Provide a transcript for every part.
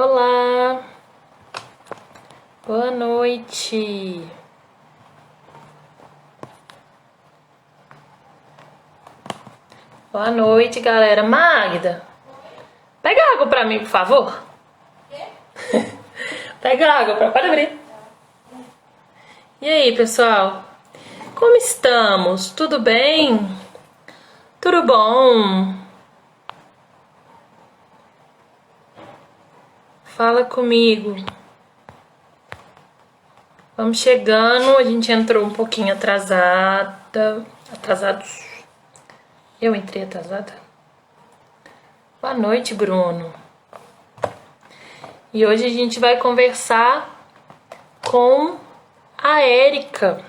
Olá, boa noite. Boa noite, galera. Magda, pega água pra mim, por favor. Pega água pra... Pode abrir. E aí, pessoal? Como estamos? Tudo bem? Tudo bom? Fala comigo. Vamos chegando. A gente entrou um pouquinho atrasada. Atrasados. Eu entrei atrasada? Boa noite, Bruno. E hoje a gente vai conversar com a Érica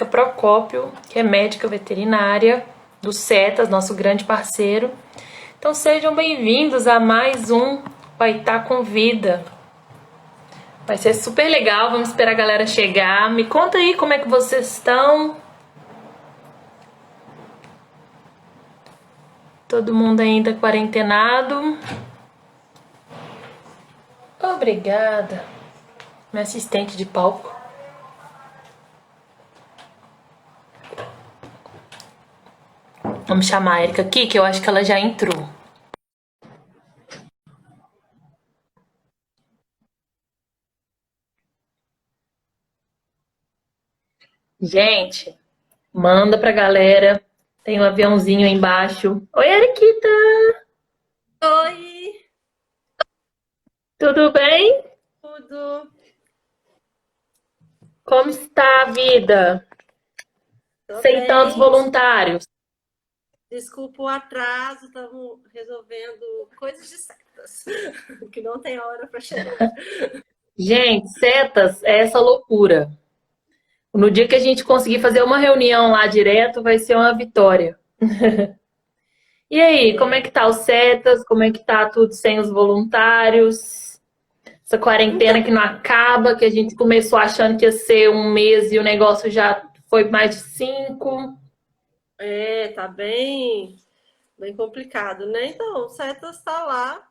Procópio, que é médica veterinária do CETAS, nosso grande parceiro. Então sejam bem-vindos a mais um Vai Tá com Vida. Vai ser super legal, vamos esperar a galera chegar. Me conta aí como é que vocês estão. Todo mundo ainda quarentenado. Obrigada, minha assistente de palco. Vamos chamar a Érica aqui, que eu acho que ela já entrou. Gente, manda pra galera. Tem um aviãozinho aí embaixo. Oi, Eriquita! Oi, Tudo bem? tudo? Como está a vida? Tô Sem tantos bem. voluntários. Desculpa o atraso, estamos resolvendo coisas de setas, que não tem hora para chegar. Gente, setas é essa loucura. No dia que a gente conseguir fazer uma reunião lá direto, vai ser uma vitória. E aí, como é que tá os setas? Como é que tá tudo sem os voluntários? Essa Então, quarentena que não acaba, que a gente começou achando que ia ser um mês e o negócio já foi mais de 5. tá bem complicado, né? Então, o setas está lá.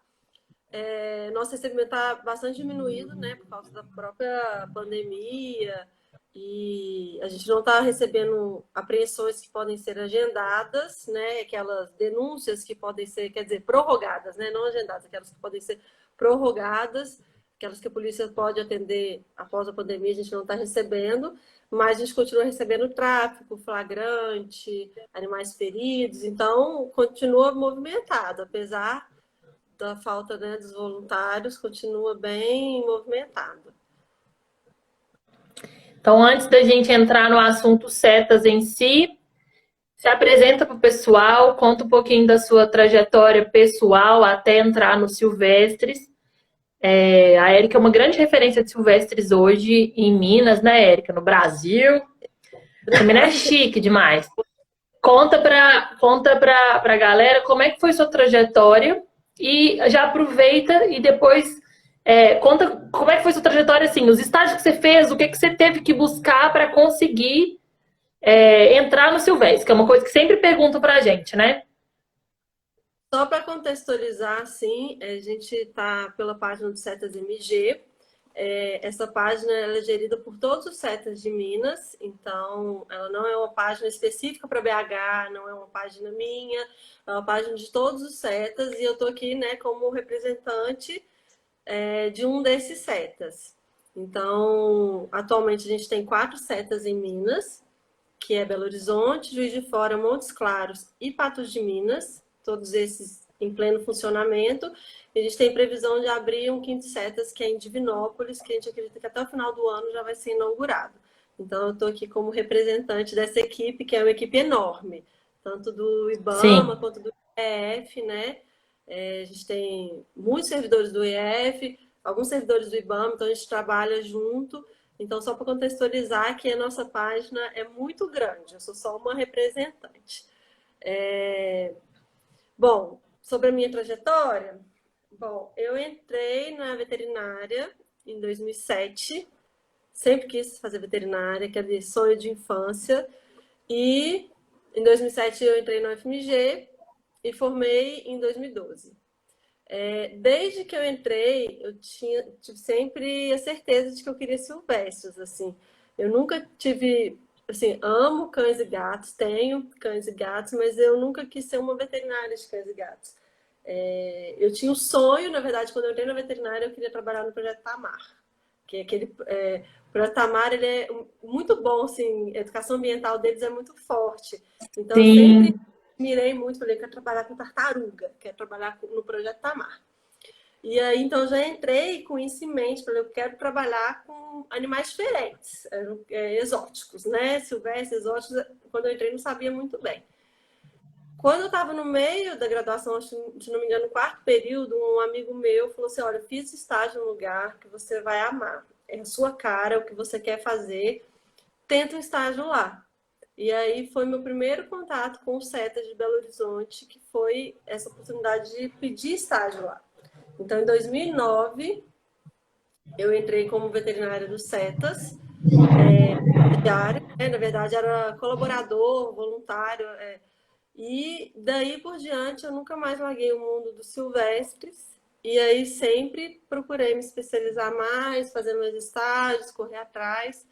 Nosso recebimento está bastante diminuído, né, por causa da própria pandemia. E a gente não está recebendo apreensões que podem ser agendadas, né? Aquelas denúncias que podem ser, quer dizer, prorrogadas, né? Não agendadas, aquelas que podem ser prorrogadas, aquelas que a polícia pode atender após a pandemia, a gente não está recebendo, mas a gente continua recebendo tráfico, flagrante, animais feridos, então continua movimentado, apesar da falta, né, dos voluntários, continua bem movimentado. Então, antes da gente entrar no assunto setas em si, se apresenta para o pessoal, conta um pouquinho da sua trajetória pessoal até entrar no Silvestres. A Érica é uma grande referência de Silvestres hoje em Minas, né, Érica? No Brasil. Também é chique demais. Conta pra galera como é que foi sua trajetória e já aproveita e depois conta como é que foi sua trajetória, assim, os estágios que você fez, o que você teve que buscar para conseguir entrar no Silvestre, que é uma coisa que sempre perguntam pra gente, né? Só para contextualizar, assim, a gente está pela página do Setas MG. Essa página ela é gerida por todos os setas de Minas, então ela não é uma página específica para BH, não é uma página minha, é uma página de todos os setas e eu estou aqui, né, como representante de um desses setas. Então, atualmente a gente tem 4 setas em Minas, que é Belo Horizonte, Juiz de Fora, Montes Claros e Patos de Minas, todos esses em pleno funcionamento. E a gente tem previsão de abrir um quinto setas, que é em Divinópolis, que a gente acredita que até o final do ano já vai ser inaugurado. Então, eu estou aqui como representante dessa equipe, que é uma equipe enorme, tanto do IBAMA Sim. quanto do IEF, né? A gente tem muitos servidores do IEF, alguns servidores do IBAMA, então a gente trabalha junto. Então, só para contextualizar que a nossa página é muito grande, eu sou só uma representante. Bom, sobre a minha trajetória, bom, eu entrei na veterinária em 2007, sempre quis fazer veterinária, que é sonho de infância, e em 2007 eu entrei na UFMG e formei em 2012. Desde que eu entrei, tive sempre a certeza de que eu queria silvestres, assim. Eu nunca tive, assim, amo cães e gatos, tenho cães e gatos, mas eu nunca quis ser uma veterinária de cães e gatos. Eu tinha um sonho, na verdade, quando eu entrei na veterinária, eu queria trabalhar no Projeto Tamar, que é aquele o Projeto Tamar, ele é muito bom, assim, a educação ambiental deles é muito forte. Então, eu sempre Sim. mirei muito, falei, quero trabalhar com tartaruga, quero trabalhar no Projeto Tamar. E aí, então, já entrei com isso em mente, falei, eu quero trabalhar com animais diferentes, exóticos, né? Silvestres, exóticos, quando eu entrei não sabia muito bem. Quando eu estava no meio da graduação, acho, se não me engano, no quarto período, um amigo meu falou assim, olha, fiz estágio num lugar que você vai amar. É a sua cara, o que você quer fazer, tenta um estágio lá. E aí foi meu primeiro contato com o CETA de Belo Horizonte, que foi essa oportunidade de pedir estágio lá. Então, em 2009, eu entrei como veterinária do CETAS, diária, né? Na verdade era colaborador, voluntário, e daí por diante eu nunca mais larguei o mundo dos silvestres, e aí sempre procurei me especializar mais, fazer meus estágios, correr atrás.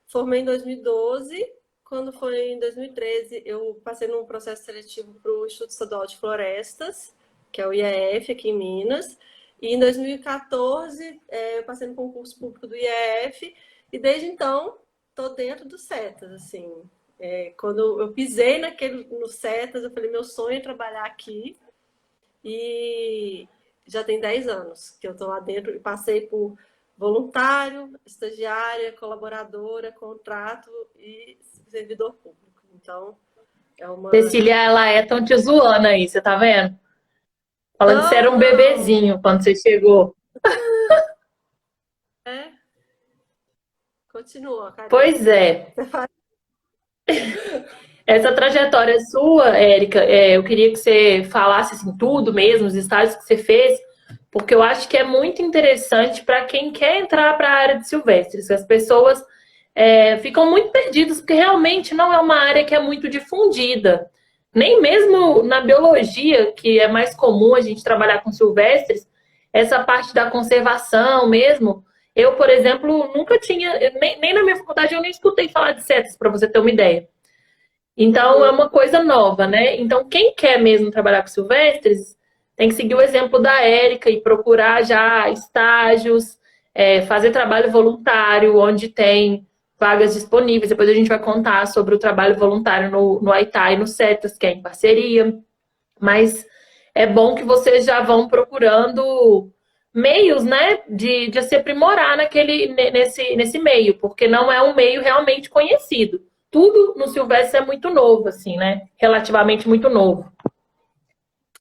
Formei em 2012, quando foi em 2013 eu passei num processo seletivo para o Instituto Estadual de Florestas, que é o IEF aqui em Minas, e em 2014 eu passei no concurso público do IEF, e desde então estou dentro do CETAS, assim. Quando eu pisei no CETAS, eu falei, meu sonho é trabalhar aqui, e já tem 10 anos que eu estou lá dentro e passei por voluntário, estagiária, colaboradora, contrato e servidor público. Então, é uma. Cecília, ela é tão te zoando aí, você tá vendo? Falando que você era Não, um não. bebezinho quando você chegou. É, continua, Karina. Pois é. Essa trajetória sua, Érica, eu queria que você falasse assim, tudo mesmo, os estágios que você fez, porque eu acho que é muito interessante para quem quer entrar para a área de silvestres. As pessoas ficam muito perdidas, porque realmente não é uma área que é muito difundida. Nem mesmo na biologia, que é mais comum a gente trabalhar com silvestres, essa parte da conservação mesmo. Eu, por exemplo, nunca tinha, nem na minha faculdade eu nem escutei falar de setas, para você ter uma ideia. Então, é Uhum. uma coisa nova, né? Então, quem quer mesmo trabalhar com silvestres tem que seguir o exemplo da Érica e procurar já estágios, fazer trabalho voluntário, onde tem vagas disponíveis. Depois a gente vai contar sobre o trabalho voluntário no Aitai e no CETAS, que é em parceria. Mas é bom que vocês já vão procurando meios, né, de se aprimorar nesse meio, porque não é um meio realmente conhecido. Tudo no Silvestre é muito novo, assim, né? Relativamente muito novo.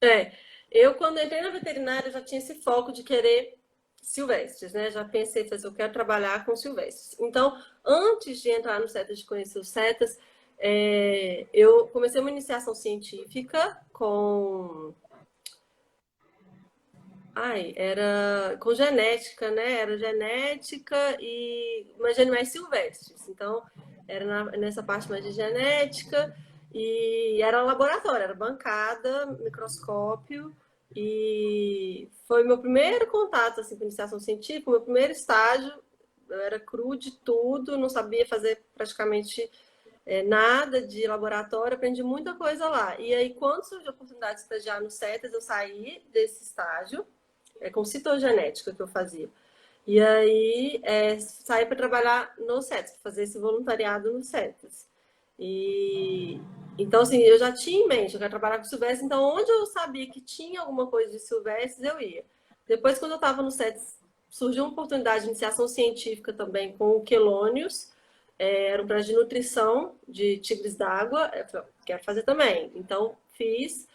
É, eu quando entrei na veterinária já tinha esse foco de querer silvestres, né? Já pensei, fazer, eu quero trabalhar com silvestres. Então, antes de entrar no CETAS, de conhecer os CETAS, eu comecei uma iniciação científica com era com genética, né? Era genética mas de animais silvestres. Então, era nessa parte mais de genética e era laboratório, era bancada, microscópio e foi meu primeiro contato assim com iniciação científica, meu primeiro estágio. Eu era cru de tudo, não sabia fazer praticamente nada de laboratório, aprendi muita coisa lá. E aí, quando surgiu a oportunidade de estagiar no CETAS, eu saí desse estágio com citogenética que eu fazia. E aí saí para trabalhar no CETAS, para fazer esse voluntariado no CETAS. E então, assim, eu já tinha em mente, eu quero trabalhar com silvestres, então onde eu sabia que tinha alguma coisa de silvestres, eu ia. Depois, quando eu estava no CETAS, surgiu uma oportunidade de iniciação científica também com o quelônios, era um projeto de nutrição de tigres d'água, eu quero fazer também. Então, fiz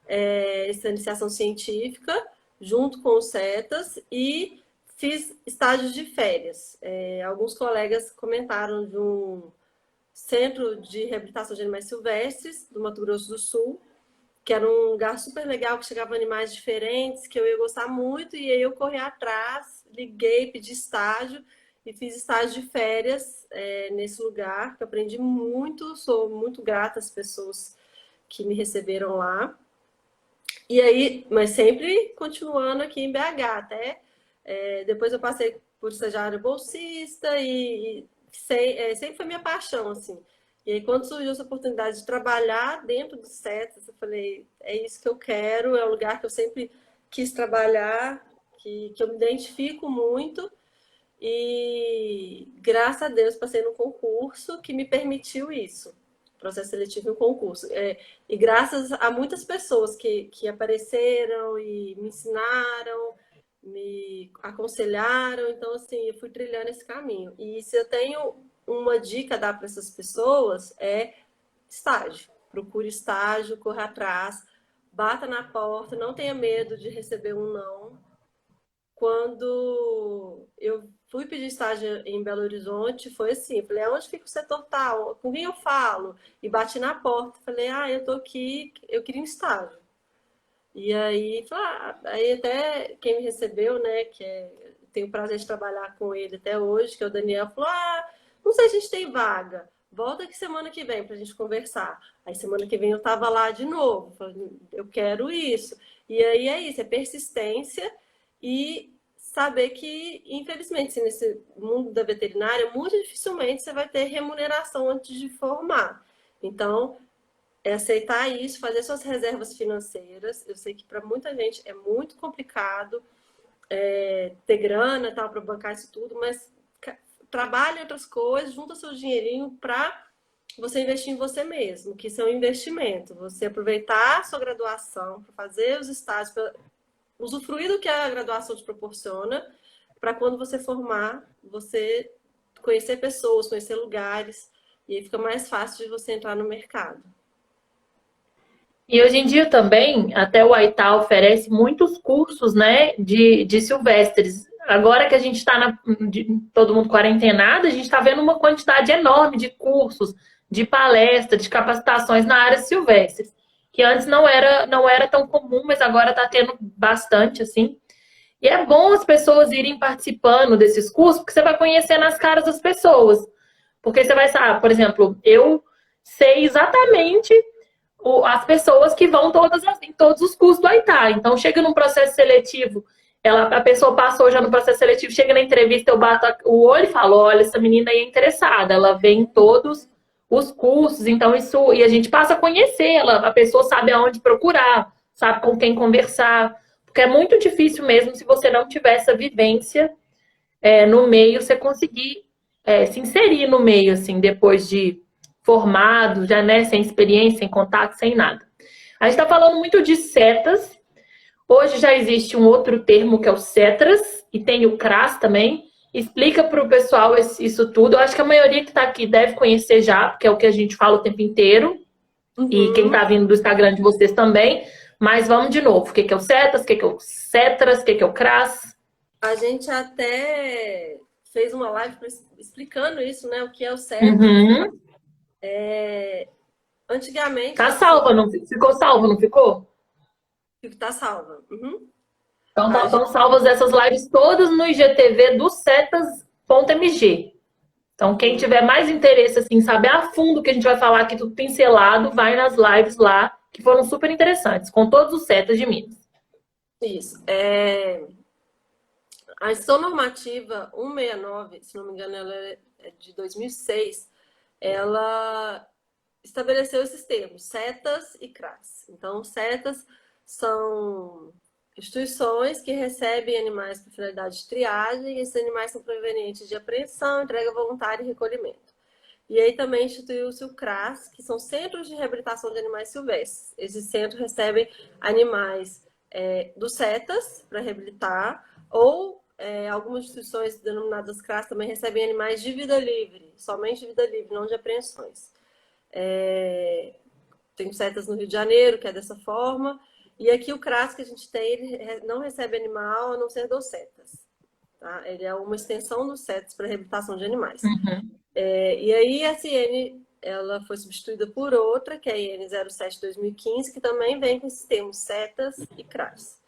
essa iniciação científica junto com os CETAS e fiz estágios de férias. Alguns colegas comentaram de um centro de reabilitação de animais silvestres do Mato Grosso do Sul, que era um lugar super legal, que chegavam animais diferentes, que eu ia gostar muito, e aí eu corri atrás, liguei, pedi estágio, e fiz estágio de férias nesse lugar, que eu aprendi muito, sou muito grata às pessoas que me receberam lá. E aí, mas sempre continuando aqui em BH, até depois eu passei por estagiário bolsista sempre foi minha paixão, assim. E aí, quando surgiu essa oportunidade de trabalhar dentro do CETES, eu falei, é isso que eu quero, é um lugar que eu sempre quis trabalhar, que eu me identifico muito. E graças a Deus passei no concurso que me permitiu isso, processo seletivo e um concurso. E graças a muitas pessoas que apareceram e me ensinaram, me aconselharam, então assim, eu fui trilhando esse caminho. E se eu tenho uma dica a dar para essas pessoas é estágio. Procure estágio, corra atrás, bata na porta, não tenha medo de receber um não. Quando eu fui pedir estágio em Belo Horizonte, foi assim, falei, onde fica o setor tal? Com quem eu falo? E bati na porta, falei, eu tô aqui, eu queria um estágio. E aí, aí até quem me recebeu, né, tenho o prazer de trabalhar com ele até hoje, que é o Daniel, falou, não sei se a gente tem vaga, volta aqui semana que vem pra gente conversar. Aí semana que vem eu tava lá de novo, falei, eu quero isso. E aí é isso, é persistência e saber que, infelizmente, assim, nesse mundo da veterinária, muito dificilmente você vai ter remuneração antes de formar. Então, é aceitar isso, fazer suas reservas financeiras. Eu sei que para muita gente é muito complicado ter grana tal para bancar isso tudo, mas trabalhe outras coisas, junta seu dinheirinho para você investir em você mesmo, que isso é um investimento. Você aproveitar a sua graduação para fazer os estágios, para usufruir do que a graduação te proporciona, para quando você formar, você conhecer pessoas, conhecer lugares, e aí fica mais fácil de você entrar no mercado. E hoje em dia também, até o Aitá oferece muitos cursos, né, de silvestres. Agora que a gente está todo mundo quarentenado, a gente está vendo uma quantidade enorme de cursos, de palestras, de capacitações na área silvestres, que antes não era tão comum, mas agora está tendo bastante, assim. E é bom as pessoas irem participando desses cursos, porque você vai conhecendo as caras das pessoas. Porque você vai saber, por exemplo, eu sei exatamente as pessoas que vão em todos os cursos do Aitá. Então, chega num processo seletivo, a pessoa passou já no processo seletivo, chega na entrevista, eu bato o olho e falo, olha, essa menina aí é interessada, ela vem em todos os cursos, então isso, e a gente passa a conhecer ela, a pessoa sabe aonde procurar, sabe com quem conversar, porque é muito difícil mesmo se você não tiver essa vivência no meio, você conseguir se inserir no meio, assim, depois de formado, já, né, sem experiência, sem contato, sem nada. A gente está falando muito de setas. Hoje já existe um outro termo que é o CETRAS, e tem o CRAS também. Explica para o pessoal isso tudo. Eu acho que a maioria que está aqui deve conhecer já, porque é o que a gente fala o tempo inteiro. E quem está vindo do Instagram de vocês também. Mas vamos de novo. O que é o CETAS? O que é o CETRAS? O que é o CRAS? A gente até fez uma live explicando isso, né? O que é o CETAS. Uhum. Antigamente, Tá assim, salva, não ficou salvo, não ficou? tá salva. Então A gente, estão salvas essas lives todas no IGTV do setas.mg. Então, quem tiver mais interesse assim, em saber a fundo o que a gente vai falar aqui, tudo pincelado, vai nas lives lá, que foram super interessantes, com todos os setas de Minas. isso. A Instrução Normativa 169, se não me engano, ela é de 2006, ela estabeleceu esses termos, setas e CRAS. Então, setas são instituições que recebem animais com finalidade de triagem, e esses animais são provenientes de apreensão, entrega voluntária e recolhimento. E aí também instituiu-se o CRAS, que são Centros de Reabilitação de Animais Silvestres. Esses centros recebem animais dos setas para reabilitar, ou algumas instituições denominadas CRAS também recebem animais de vida livre, somente de vida livre, não de apreensões. Tem setas no Rio de Janeiro, que é dessa forma. E aqui o CRAS que a gente tem, ele não recebe animal a não ser dos setas. Tá? Ele é uma extensão dos setas para reabilitação de animais. Uhum. E aí a IN ela foi substituída por outra, que é a IN 07/2015, que também vem com esses termos setas e CRAS.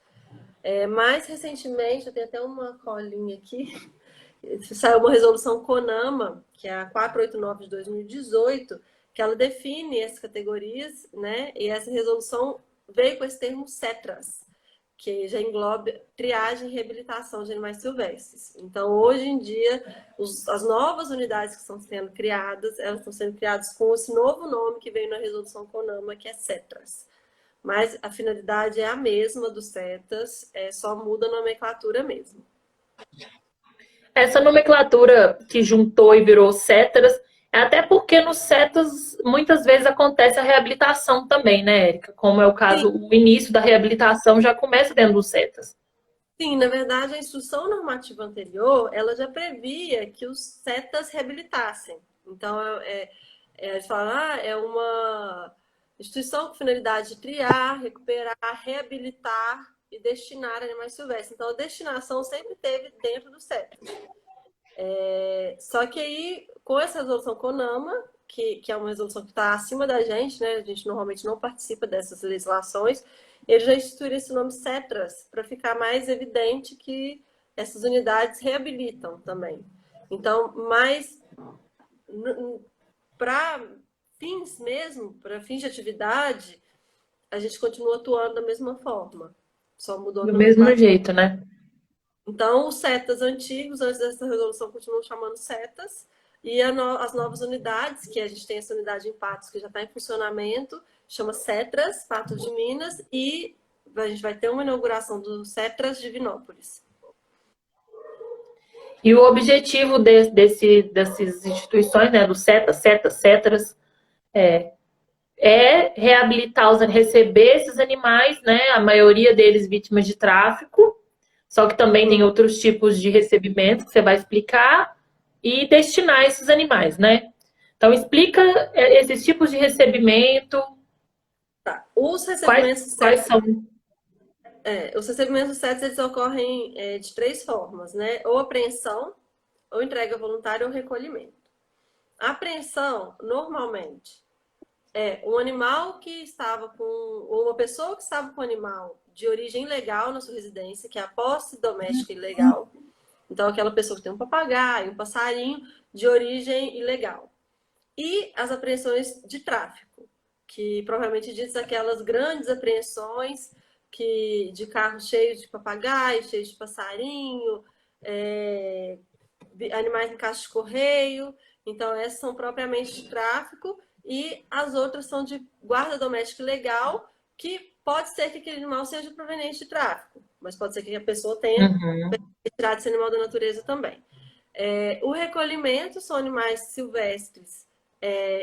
Mais recentemente, eu tenho até uma colinha aqui, saiu uma resolução CONAMA, que é a 489 de 2018, que ela define essas categorias, né? E essa resolução veio com esse termo CETRAS, que já engloba triagem e reabilitação de animais silvestres. Então, hoje em dia, as novas unidades que estão sendo criadas, elas estão sendo criadas com esse novo nome que veio na resolução CONAMA, que é CETRAS. Mas a finalidade é a mesma dos CETAS, só muda a nomenclatura mesmo. Essa nomenclatura que juntou e virou CETRAS, é até porque nos CETAS muitas vezes acontece a reabilitação também, né, Érica? Como é o Sim, caso, o início da reabilitação já começa dentro dos CETAS. sim, na verdade, a instrução normativa anterior, ela já previa que os CETAS reabilitassem. Então, eles falam, é uma instituição com finalidade de triar, recuperar, reabilitar e destinar animais silvestres. Então, a destinação sempre teve dentro do CETAS. Só que aí, com essa resolução CONAMA, que é uma resolução que está acima da gente, né? A gente normalmente não participa dessas legislações, ele já instituiu esse nome CETRAS, para ficar mais evidente que essas unidades reabilitam também. Então, mas para fins mesmo, para fins de atividade, a gente continua atuando da mesma forma, só mudou a Do mesmo nomenclatura. jeito, né? Então, os CETAs antigos, antes dessa resolução, continuam chamando CETAs, e as novas unidades, que a gente tem essa unidade em Patos, que já está em funcionamento, chama CETRAS, Patos de Minas, e a gente vai ter uma inauguração do CETRAS de Divinópolis. E o objetivo dessas instituições, né, do CETAS, é reabilitar, receber esses animais, né, a maioria deles vítimas de tráfico, só que também tem outros tipos de recebimento que você vai explicar, e destinar esses animais, né? Então, explica esses tipos de recebimento, Tá. Os quais, recebimentos quais CETAs, são. eles ocorrem de três formas, né? Ou apreensão, ou entrega voluntária, ou recolhimento. A apreensão, normalmente, um animal que estava com, ou uma pessoa que estava com um animal de origem ilegal na sua residência, que é a posse doméstica ilegal. Então, aquela pessoa que tem um papagaio, um passarinho de origem ilegal. E as apreensões de tráfico, que provavelmente diz aquelas grandes apreensões de carros cheios de papagaio, cheios de passarinho, animais em caixa de correio. Então, essas são propriamente de tráfico e as outras são de guarda doméstica legal, que pode ser que aquele animal seja proveniente de tráfico, mas pode ser que a pessoa tenha retirado esse animal da natureza também. O recolhimento são animais silvestres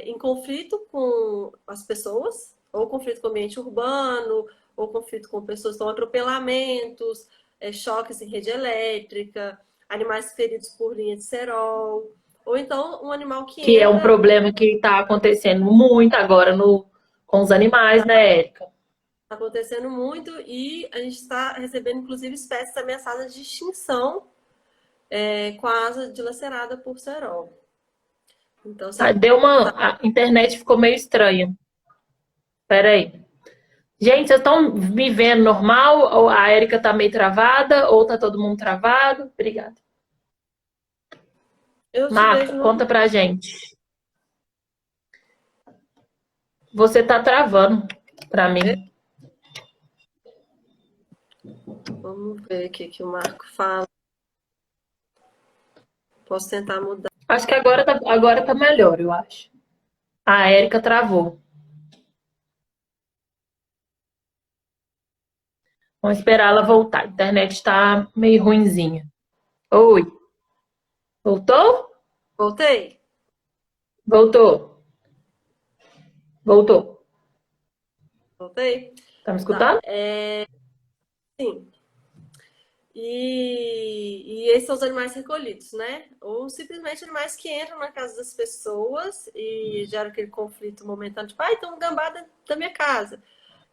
em conflito com as pessoas, ou conflito com o ambiente urbano, ou conflito com pessoas, então atropelamentos, choques em rede elétrica, animais feridos por linha de cerol, ou então um animal que Que é um entra. problema que está acontecendo muito agora com os animais, né, Érica? Está acontecendo muito e a gente está recebendo, inclusive, espécies ameaçadas de extinção com a asa dilacerada por cerol. Então, Ah, você deu uma. A internet ficou meio estranha. Peraí. Gente, vocês estão me vendo normal? Ou a Érica tá meio travada? Ou tá todo mundo travado? Obrigada. eu te Marta, vejo conta normal. pra gente. Você tá travando pra mim. Vamos ver o que o Marco fala. Posso tentar mudar. Acho que agora tá melhor, eu acho. A Érica travou. Vamos esperar ela voltar. A internet tá meio ruinzinha. Oi. Voltou? Voltei? Voltou. Voltou. Voltei? Tá me Tá. escutando? Sim. E esses são os animais recolhidos, né? Ou simplesmente animais que entram na casa das pessoas e geram aquele conflito momentâneo, tipo, tem um gambá da minha casa.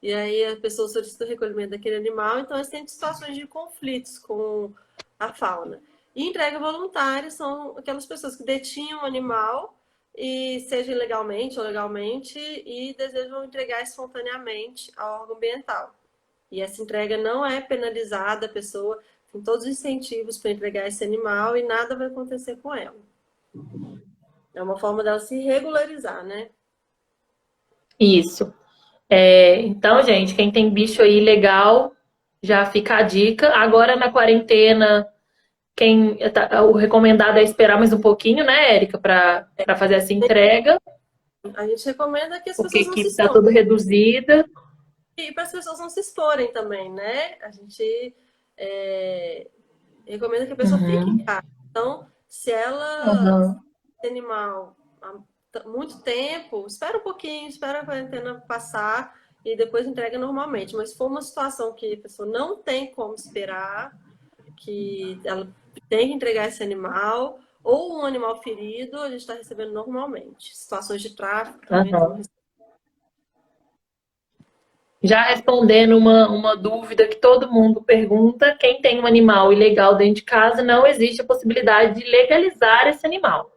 E aí a pessoa solicita o recolhimento daquele animal, então eles têm situações de conflitos com a fauna. E entrega voluntária são aquelas pessoas que detinham o animal, e seja ilegalmente ou legalmente, e desejam entregar espontaneamente ao órgão ambiental. E essa entrega não é penalizada, a pessoa tem todos os incentivos para entregar esse animal e nada vai acontecer com ela. É uma forma dela se regularizar, né? Isso. Então, gente, quem tem bicho aí legal, já fica a dica. Agora na quarentena, o recomendado é esperar mais um pouquinho, né, Érica, para fazer essa entrega, A gente recomenda que as porque a pessoas não se equipe está exponham. toda reduzida. E para as pessoas não se exporem também, né? A gente recomenda que a pessoa fique em Uhum, casa. Então, se ela uhum, tem animal há muito tempo, espera um pouquinho, espera a quarentena passar e depois entrega normalmente. Mas se for uma situação que a pessoa não tem como esperar, que ela tem que entregar esse animal, ou um animal ferido, a gente está recebendo normalmente. Situações de tráfico também estamos uhum. recebendo. Já respondendo uma dúvida que todo mundo pergunta, quem tem um animal ilegal dentro de casa, não existe a possibilidade de legalizar esse animal.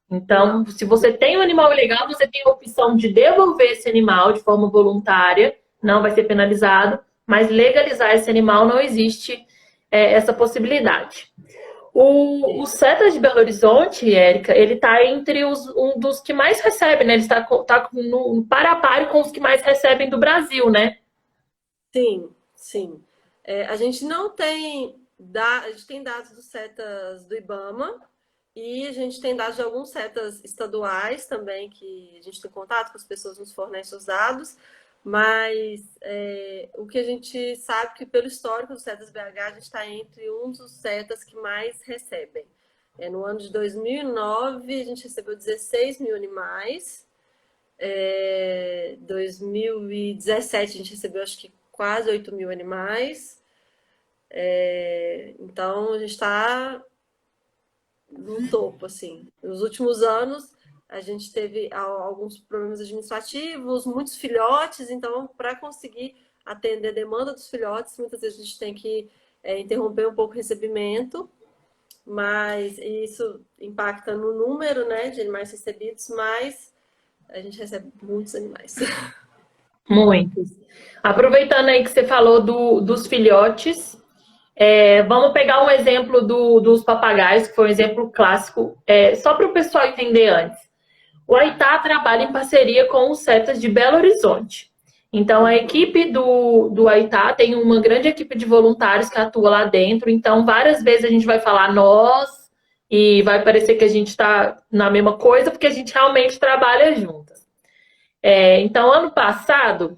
Então, Não. se você tem um animal ilegal, você tem a opção de devolver esse animal de forma voluntária, não vai ser penalizado, mas legalizar esse animal não existe essa possibilidade. O Setas de Belo Horizonte, Érica, ele está entre um dos que mais recebe, né? Ele está no par a par com os que mais recebem do Brasil, né? Sim, sim. A gente não tem, a gente tem dados dos setas do IBAMA e a gente tem dados de alguns setas estaduais também, que a gente tem contato com as pessoas nos fornecem os dados, mas o que a gente sabe que pelo histórico dos setas BH, a gente está entre um dos setas que mais recebem. No ano de 2009, a gente recebeu 16 mil animais. 2017 a gente recebeu acho que quase 8 mil animais. Então a gente está no topo, assim. Nos últimos anos a gente teve alguns problemas administrativos, muitos filhotes, então para conseguir atender a demanda dos filhotes, muitas vezes a gente tem que interromper um pouco o recebimento, mas isso impacta no número, né, de animais recebidos, mas a gente recebe muitos animais. Muitos. Aproveitando aí que você falou dos filhotes, vamos pegar um exemplo dos papagaios, que foi um exemplo clássico, só para o pessoal entender antes. O Aitá trabalha em parceria com os Setas de Belo Horizonte. Então, a equipe do Aitá tem uma grande equipe de voluntários que atua lá dentro. Então, várias vezes a gente vai falar nós e vai parecer que a gente está na mesma coisa, porque a gente realmente trabalha juntas. Então, ano passado,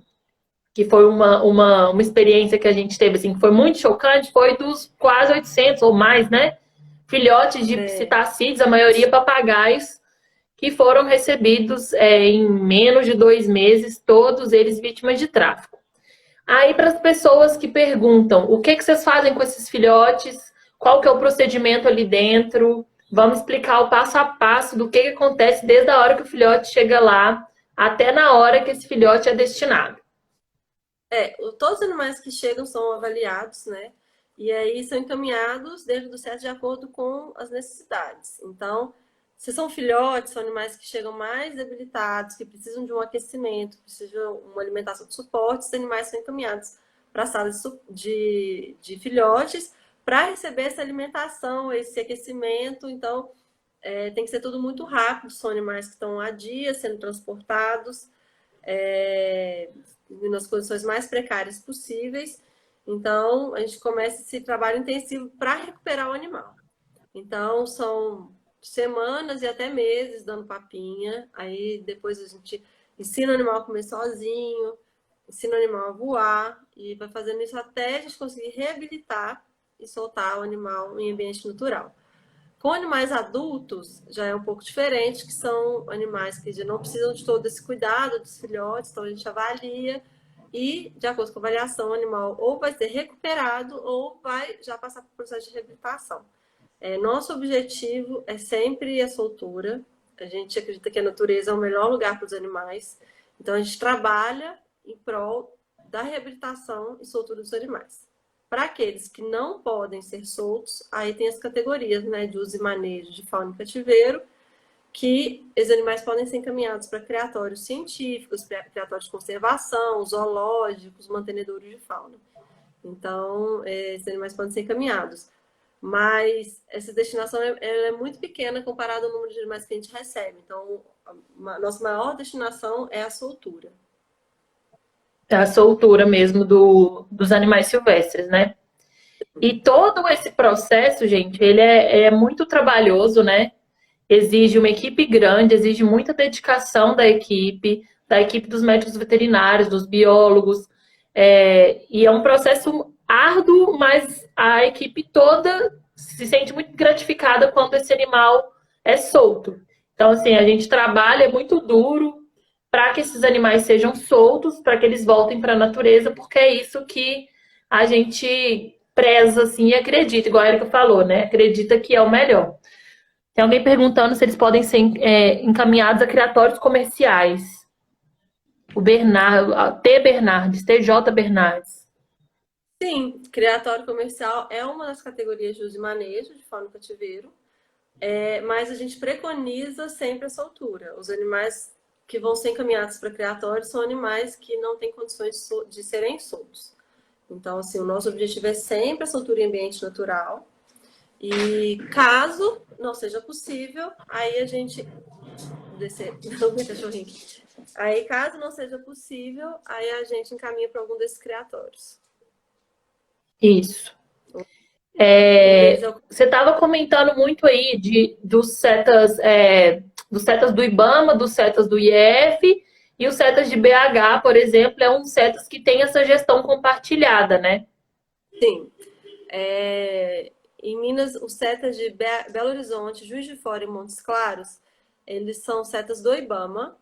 que foi uma experiência que a gente teve, assim, que foi muito chocante, foi dos quase 800 ou mais, né? Filhotes de É, psitacídeos, a maioria papagaios, que foram recebidos em menos de 2 meses, todos eles vítimas de tráfico. Aí, para as pessoas que perguntam o que vocês fazem com esses filhotes, qual que é o procedimento ali dentro, vamos explicar o passo a passo do que acontece desde a hora que o filhote chega lá até na hora que esse filhote é destinado. todos os animais que chegam são avaliados, né? E aí são encaminhados dentro do CES de acordo com as necessidades. Então, se são filhotes, são animais que chegam mais debilitados, que precisam de um aquecimento, precisam de uma alimentação de suporte, esses animais são encaminhados para a sala de filhotes para receber essa alimentação, esse aquecimento. Então, tem que ser tudo muito rápido, são animais que estão há dias sendo transportados nas condições mais precárias possíveis. Então, a gente começa esse trabalho intensivo para recuperar o animal. Então, são semanas e até meses dando papinha. Aí, depois a gente ensina o animal a comer sozinho, ensina o animal a voar e vai fazendo isso até a gente conseguir reabilitar e soltar o animal em ambiente natural. Com animais adultos já é um pouco diferente, que são animais que já não precisam de todo esse cuidado dos filhotes, então a gente avalia e, de acordo com a avaliação, o animal ou vai ser recuperado ou vai já passar por processo de reabilitação. Nosso objetivo é sempre a soltura. A gente acredita que a natureza é o melhor lugar para os animais, então a gente trabalha em prol da reabilitação e soltura dos animais. Para aqueles que não podem ser soltos, aí tem as categorias, né, de uso e manejo de fauna e cativeiro, que os animais podem ser encaminhados para criatórios científicos, criatórios de conservação, zoológicos, mantenedores de fauna. Então, esses animais podem ser encaminhados. Mas essa destinação ela é muito pequena comparada ao número de animais que a gente recebe. Então, a nossa maior destinação é a soltura. a soltura mesmo dos animais silvestres, né? E todo esse processo, gente, ele é muito trabalhoso, né? Exige uma equipe grande, exige muita dedicação da equipe dos médicos veterinários, dos biólogos, e é um processo árduo, mas a equipe toda se sente muito gratificada quando esse animal é solto. Então, assim, a gente trabalha muito duro para que esses animais sejam soltos, para que eles voltem para a natureza, porque é isso que a gente preza, assim, e acredita, igual a Erika falou, né? Acredita que é o melhor. Tem alguém perguntando se eles podem ser encaminhados a criatórios comerciais. O Bernard, a T. Bernardes, TJ Bernardes. Sim, criatório comercial é uma das categorias de uso e manejo de fauna e cativeiro, mas a gente preconiza sempre a soltura. Os animais que vão ser encaminhados para criatório são animais que não têm condições de serem soltos. Então, assim, o nosso objetivo é sempre a soltura em ambiente natural. E caso não seja possível, aí a gente... Descer, não, meu cachorrinho. Aí, caso não seja possível, aí a gente encaminha para algum desses criatórios. Isso. Você estava comentando muito aí dos setas do IBAMA, dos setas do IEF e os setas de BH, por exemplo, é um setas que tem essa gestão compartilhada, né? Sim. Em Minas, os setas de Belo Horizonte, Juiz de Fora e Montes Claros, eles são setas do IBAMA,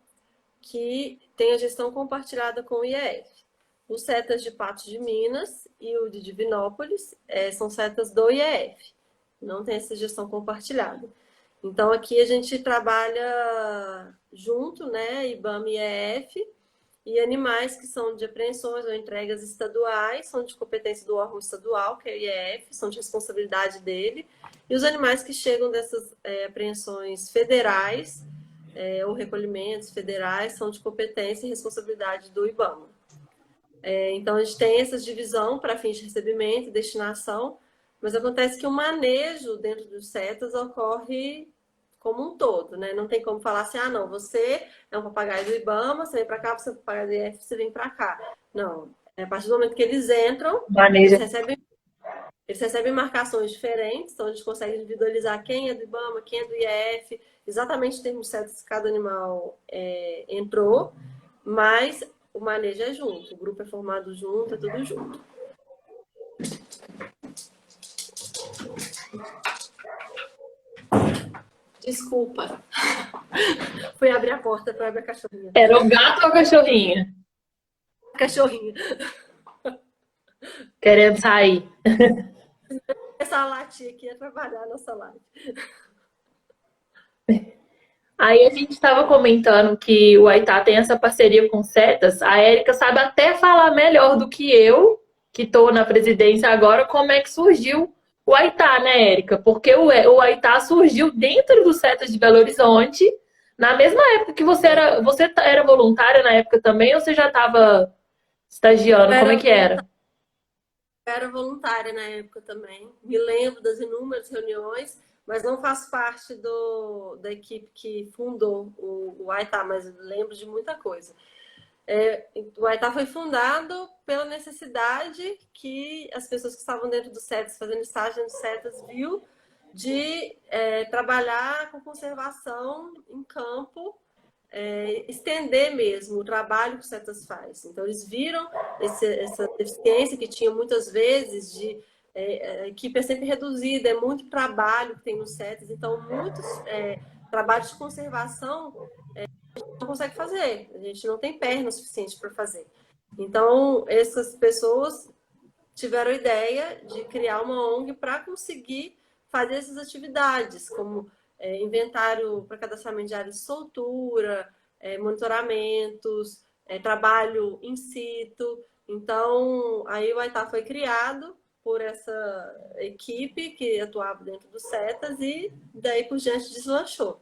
que tem a gestão compartilhada com o IEF. Os setas de Patos de Minas e o de Divinópolis são setas do IEF, não tem essa gestão compartilhada. Então, aqui a gente trabalha junto, né, IBAMA e IEF, e animais que são de apreensões ou entregas estaduais são de competência do órgão estadual, que é o IEF, são de responsabilidade dele, e os animais que chegam dessas apreensões federais ou recolhimentos federais são de competência e responsabilidade do IBAMA. Então, a gente tem essa divisão para fins de recebimento e destinação, mas acontece que o manejo dentro dos setas ocorre como um todo, né? Não tem como falar assim, não, você é um papagaio do IBAMA, você vem para cá, você é um papagaio do IF, você vem para cá. Não, a partir do momento que eles entram, eles recebem marcações diferentes, então a gente consegue individualizar quem é do IBAMA, quem é do IF, exatamente em termos certos que cada animal entrou, mas o manejo é junto, o grupo é formado junto, é tudo junto. Desculpa. Fui abrir a porta para abrir a cachorrinha. Era o gato ou a cachorrinha? Cachorrinha. Querendo sair. Essa latinha aqui é trabalhar nossa live. Aí a gente estava comentando que o Aitá tem essa parceria com setas. A Érica sabe até falar melhor do que eu, que estou na presidência agora, como é que surgiu o Aitá, né, Érica? Porque o Aitá surgiu dentro do Setas de Belo Horizonte, na mesma época que você era voluntária na época também, ou você já estava estagiando? Como é que era? Eu era voluntária na época também. Me lembro das inúmeras reuniões, mas não faço parte da equipe que fundou o Aitá, mas lembro de muita coisa. O Aitá foi fundado pela necessidade que as pessoas que estavam dentro do CETES, fazendo estágio no CETES, viu de trabalhar com conservação em campo, estender mesmo o trabalho que o CETES faz. Então, eles viram essa deficiência que tinha muitas vezes de a equipe é sempre reduzida, é muito trabalho que tem no CETES, então muitos trabalhos de conservação não consegue fazer, a gente não tem perna suficiente para fazer. Então, essas pessoas tiveram a ideia de criar uma ONG para conseguir fazer essas atividades, como inventário para cadastramento de áreas de soltura, monitoramentos, trabalho in situ. Então, aí o Aitá foi criado por essa equipe que atuava dentro do CETAS e daí por diante deslanchou.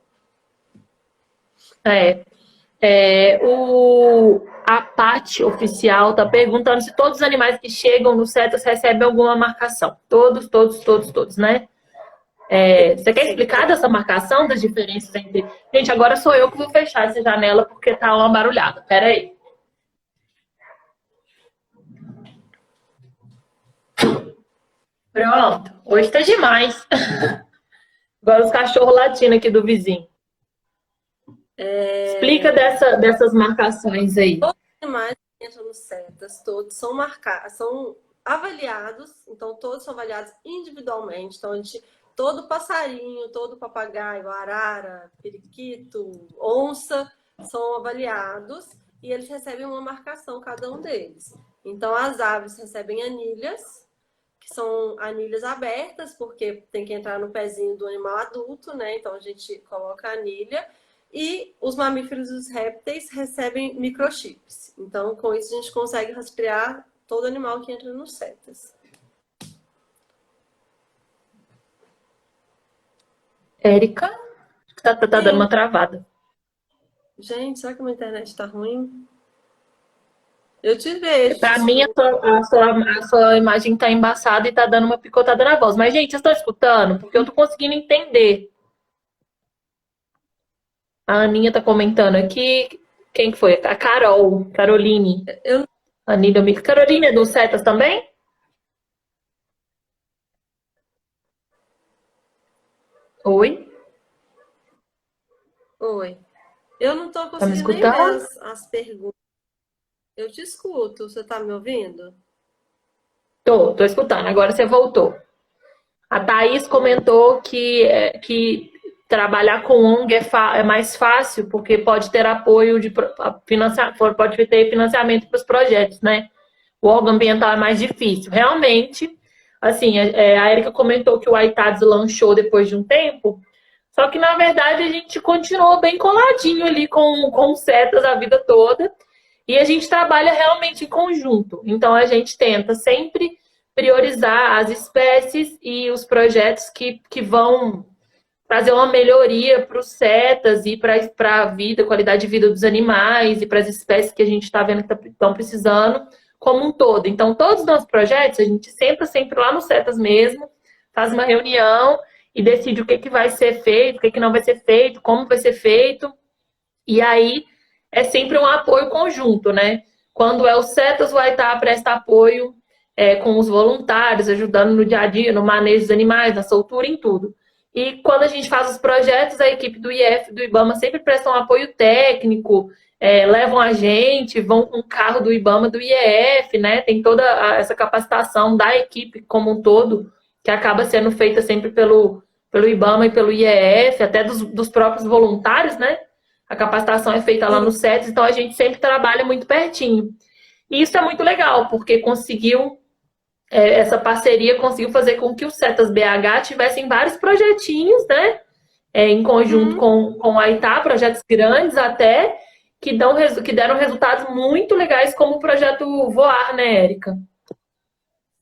A Paty Oficial está perguntando se todos os animais que chegam no CETAS recebem alguma marcação. Todos, né? Você quer explicar dessa marcação, das diferenças entre... Gente, agora sou eu que vou fechar essa janela porque tá uma barulhada. Pera aí. Pronto, hoje tá demais. Agora os cachorros latindo aqui do vizinho. Explica É, dessas marcações aí. animais que entram no CETAS, todos são marcados, são avaliados, então todos são avaliados individualmente. Então, todo passarinho, todo papagaio, arara, periquito, onça, são avaliados e eles recebem uma marcação, cada um deles. Então, as aves recebem anilhas, que são anilhas abertas, porque tem que entrar no pezinho do animal adulto, né? Então, a gente coloca a anilha. E os mamíferos e os répteis recebem microchips. Então, com isso, a gente consegue rastrear todo animal que entra no CETAS. Érica, tá dando Sim. uma travada. Gente, será que a minha internet está ruim? Eu te vejo, Pra mim, desculpa. a sua imagem tá embaçada e tá dando uma picotada na voz. Mas, gente, vocês estão escutando? Porque eu tô conseguindo entender. A Aninha tá comentando aqui. Quem que foi? A Carol, Caroline. Eu... Anília Mica. Caroline é do Cetas também? Oi? Oi. Eu não estou Tá me conseguindo nem ver escutando? as perguntas. Eu te escuto. Você está me ouvindo? Tô escutando. Agora você voltou. A Thaís Oi. comentou que trabalhar com ONG é mais fácil, porque pode ter apoio de pode ter financiamento para os projetos, né? O órgão ambiental é mais difícil. Realmente, assim, a Erika comentou que o Aitads lanchou depois de um tempo, só que na verdade a gente continuou bem coladinho ali com setas a vida toda. E a gente trabalha realmente em conjunto. Então a gente tenta sempre priorizar as espécies e os projetos que vão trazer uma melhoria para os setas e para a vida, qualidade de vida dos animais e para as espécies que a gente está vendo que estão precisando como um todo. Então, todos os nossos projetos, a gente sempre lá no setas mesmo, faz uma reunião e decide o que, que vai ser feito, o que, que não vai ser feito, como vai ser feito. E aí é sempre um apoio conjunto, né? Quando é o setas, o Aitá presta apoio com os voluntários, ajudando no dia a dia, no manejo dos animais, na soltura, em tudo. E quando a gente faz os projetos, a equipe do IF, do IBAMA, sempre presta um apoio técnico, levam a gente, vão com o carro do IBAMA, do IEF, né? Tem toda essa capacitação da equipe como um todo, que acaba sendo feita sempre pelo IBAMA e pelo IEF, até dos próprios voluntários, né? A capacitação é feita lá no SETS, então a gente sempre trabalha muito pertinho. E isso é muito legal, porque essa parceria conseguiu fazer com que o Setas BH tivessem vários projetinhos, né? Em conjunto Uhum. com a Itá, projetos grandes até, que deram resultados muito legais, como o projeto Voar, né, Érica?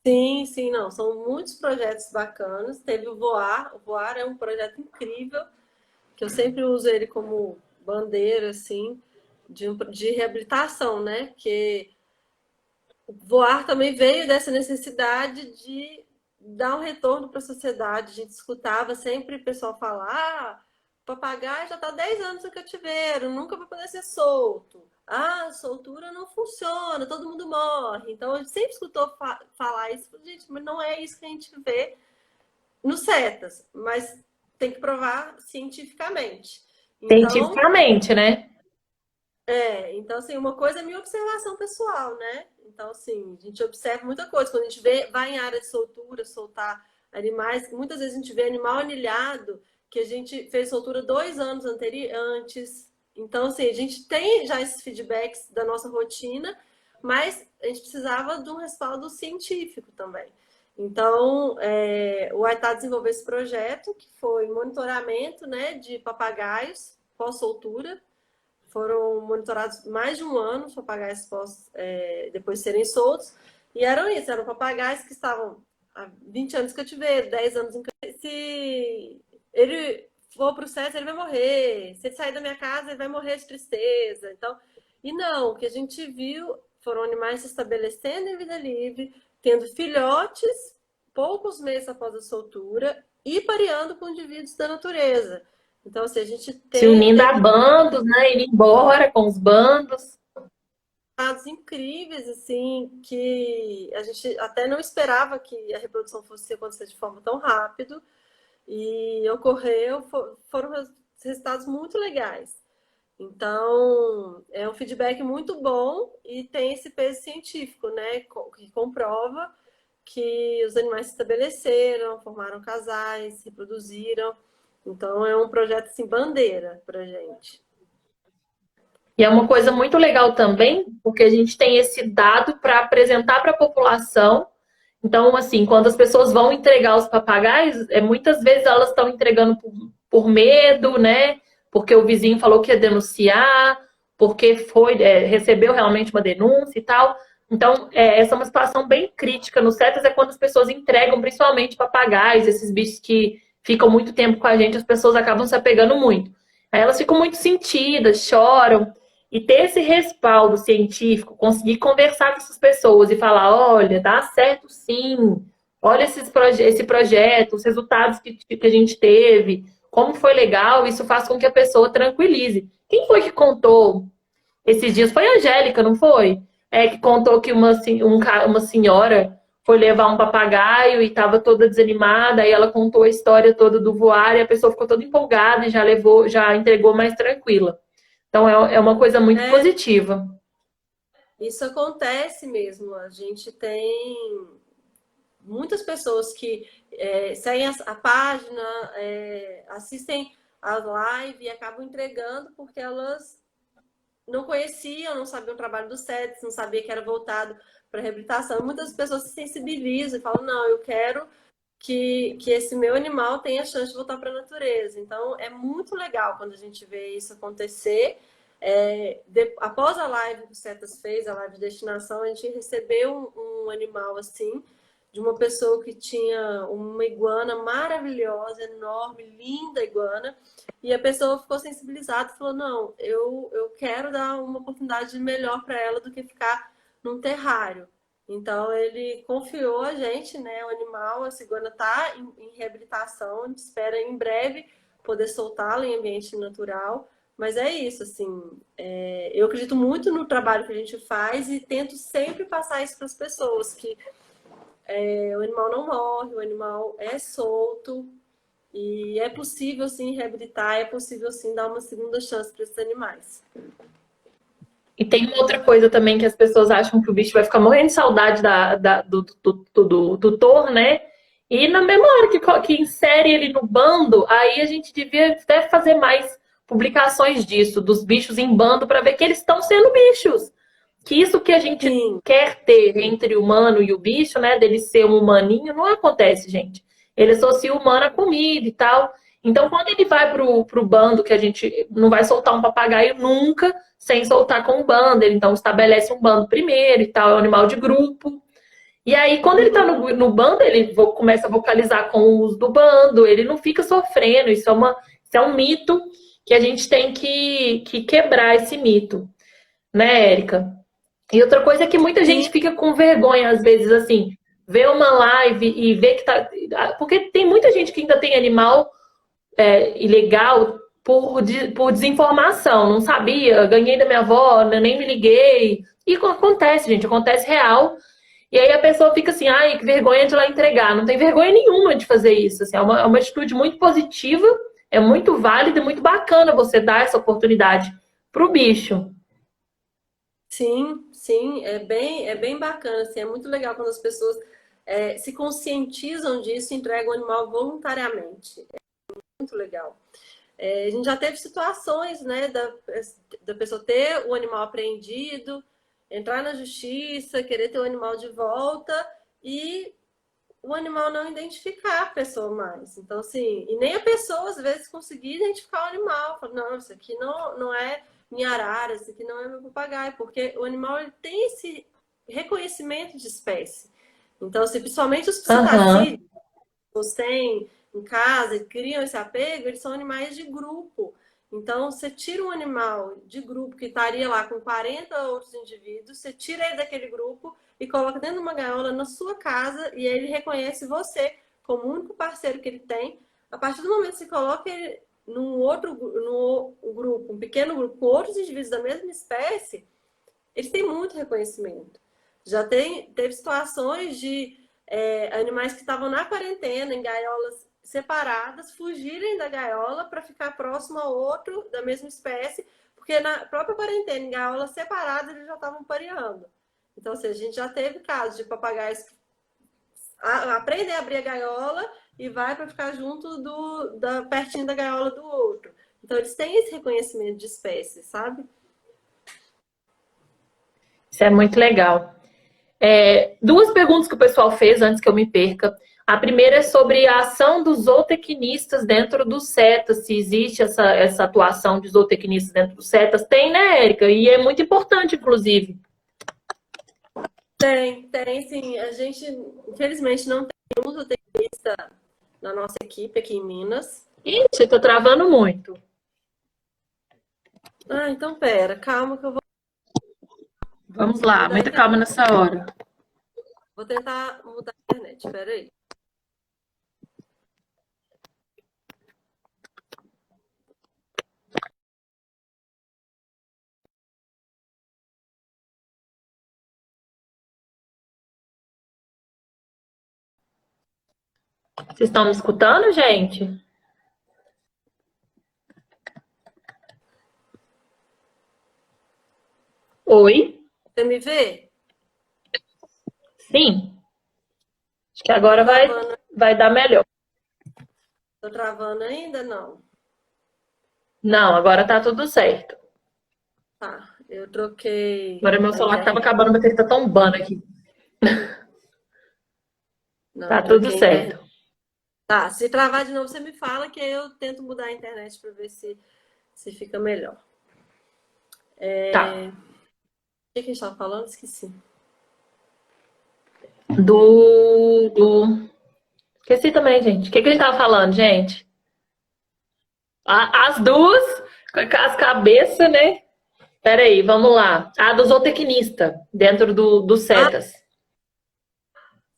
Sim, sim, não. São muitos projetos bacanas. Teve o Voar. O Voar é um projeto incrível, que eu sempre uso ele como bandeira, assim, de reabilitação, né? Que Voar também veio dessa necessidade de dar um retorno para a sociedade. A gente escutava sempre o pessoal falar: ah, papagaio já está 10 anos no cativeiro, nunca vai poder ser solto. Ah, soltura não funciona, todo mundo morre. Então a gente sempre escutou falar isso, gente, mas não é isso que a gente vê no CETAS, mas tem que provar cientificamente. Então, Cientificamente, né? então, assim, uma coisa é minha observação pessoal, né? Então, assim, a gente observa muita coisa. Quando a gente vai em área de soltura, soltar animais, muitas vezes a gente vê animal anilhado que a gente fez soltura 2 anos antes. Então, assim, a gente tem já esses feedbacks da nossa rotina, mas a gente precisava de um respaldo científico também. Então, o AITA desenvolveu esse projeto, que foi monitoramento, né, de papagaios pós-soltura. Foram monitorados mais de um ano os papagaios depois de serem soltos. E eram papagaios que estavam há 20 anos em cativeiro, 10 anos em cativeiro. Se ele for para o CES, ele vai morrer. Se ele sair da minha casa, ele vai morrer de tristeza. Então, e não, o que a gente viu foram animais se estabelecendo em vida livre, tendo filhotes poucos meses após a soltura e pareando com indivíduos da natureza. Então, assim, a gente Se unindo a teve bandos, né? Indo embora com os bandos. resultados incríveis, assim, que a gente até não esperava que a reprodução fosse acontecer de forma tão rápido. E ocorreu, foram resultados muito legais. Então, é um feedback muito bom e tem esse peso científico, né? Que comprova que os animais se estabeleceram, formaram casais, se reproduziram. Então, é um projeto assim, bandeira para gente. E é uma coisa muito legal também, porque a gente tem esse dado para apresentar para a população. Então, assim, quando as pessoas vão entregar os papagaios, muitas vezes elas estão entregando por medo, né? Porque o vizinho falou que ia denunciar, porque recebeu realmente uma denúncia e tal. Então, essa é uma situação bem crítica no CETES, é quando as pessoas entregam, principalmente papagaios, esses bichos que ficam muito tempo com a gente, as pessoas acabam se apegando muito. Aí elas ficam muito sentidas, choram. E ter esse respaldo científico, conseguir conversar com essas pessoas e falar, olha, dá certo sim, olha esse projeto, os resultados que a gente teve, como foi legal, isso faz com que a pessoa tranquilize. Quem foi que contou esses dias? Foi a Angélica, não foi? Que contou que uma senhora foi levar um papagaio e estava toda desanimada, aí ela contou a história toda do voar e a pessoa ficou toda empolgada e já entregou mais tranquila. Então é uma coisa muito positiva. Isso acontece mesmo. A gente tem muitas pessoas que seguem a página, assistem a live e acabam entregando porque elas não conheciam, não sabiam o trabalho do SETES, não sabiam que era voltado para reabilitação. Muitas pessoas se sensibilizam e falam, não, eu quero que esse meu animal tenha chance de voltar para a natureza. Então, é muito legal quando a gente vê isso acontecer. Após a live que o Setas fez, a live de destinação, a gente recebeu um animal assim, de uma pessoa que tinha uma iguana maravilhosa, enorme, linda iguana, e a pessoa ficou sensibilizada e falou, não, eu quero dar uma oportunidade melhor para ela do que ficar num terrário. Então, ele confiou a gente, né? O animal, a cigana está em reabilitação, a gente espera em breve poder soltá-la em ambiente natural. Mas é isso, assim, eu acredito muito no trabalho que a gente faz e tento sempre passar isso para as pessoas, que o animal não morre, o animal é solto e é possível, sim, reabilitar, é possível, sim, dar uma segunda chance para esses animais. E tem uma outra coisa também que as pessoas acham que o bicho vai ficar morrendo de saudade do tutor, né? E na mesma hora que insere ele no bando, aí a gente devia até fazer mais publicações disso, dos bichos em bando, para ver que eles estão sendo bichos. Que isso que a gente Sim. quer ter entre o humano e o bicho, né? Dele ser um humaninho, não acontece, gente. Ele associa o humano à comida e tal. Então, quando ele vai pro bando, que a gente não vai soltar um papagaio nunca sem soltar com o bando, ele então estabelece um bando primeiro e tal, é um animal de grupo. E aí, quando ele tá no bando, ele começa a vocalizar com os do bando, ele não fica sofrendo. Isso é um mito que a gente tem que quebrar esse mito, né, Érica? E outra coisa é que muita gente Sim. fica com vergonha, às vezes, assim, vê uma live e vê que tá. Porque tem muita gente que ainda tem animal ilegal por desinformação. Não sabia, ganhei da minha avó, nem me liguei. E acontece, gente, acontece real. E aí a pessoa fica assim, ai, que vergonha de ir lá entregar. Não tem vergonha nenhuma de fazer isso. Assim, é uma atitude muito positiva, é muito válida e muito bacana você dar essa oportunidade pro bicho. Sim, sim, é bem bacana, assim, é muito legal quando as pessoas se conscientizam disso e entregam o animal voluntariamente. É muito legal. A gente já teve situações, né, da pessoa ter o animal apreendido, entrar na justiça, querer ter o animal de volta e o animal não identificar a pessoa mais. Então, assim, e nem a pessoa, às vezes, conseguir identificar o animal. Fala, não, isso aqui não é minha arara, isso aqui não é meu papagaio, porque o animal ele tem esse reconhecimento de espécie. Então, assim, principalmente os Aham. psitacídeos, você tem em casa e criam esse apego, eles são animais de grupo. Então, você tira um animal de grupo que estaria lá com 40 outros indivíduos, você tira ele daquele grupo e coloca dentro de uma gaiola na sua casa e ele reconhece você como o único parceiro que ele tem. A partir do momento que você coloca ele num outro no grupo, um pequeno grupo com outros indivíduos da mesma espécie, eles têm muito reconhecimento. Teve situações de animais que estavam na quarentena, em gaiolas separadas, fugirem da gaiola para ficar próximo a outro da mesma espécie, porque na própria quarentena, em gaiolas separadas, eles já estavam pareando. Então, assim, a gente já teve casos de papagaios que aprendem a abrir a gaiola e vai para ficar junto pertinho da gaiola do outro. Então, eles têm esse reconhecimento de espécie, sabe? Isso é muito legal. Duas perguntas que o pessoal fez antes que eu me perca. A primeira é sobre a ação dos zootecnistas dentro dos CETAS, se existe essa atuação de zootecnistas dentro dos CETAS. Tem, né, Érica? E é muito importante, inclusive. Tem sim. A gente, infelizmente, não tem um zootecnista na nossa equipe aqui em Minas. Ixi, eu tô travando muito. Ah, então pera, calma que eu vou Vamos lá, mudar a muita internet. calma nessa hora. Vou tentar mudar a internet, pera aí. Vocês estão me escutando, gente? Oi? Você me vê? Sim. Acho que Tô agora travando, vai dar melhor. tô travando ainda? Não. Não, agora tá tudo certo. Tá, eu troquei Agora meu a celular que tava internet. acabando, a bateria tá tombando aqui. Não, Tá eu tudo troquei a certo. internet. Tá, se travar de novo, você me fala que aí eu tento mudar a internet para ver se fica melhor. Tá. O que a gente tava falando? Esqueci. Esqueci também, gente. O que a gente tava falando, gente? As duas, com as cabeças, né? Peraí, vamos lá. A do zootecnista, dentro do Ah, CETAS.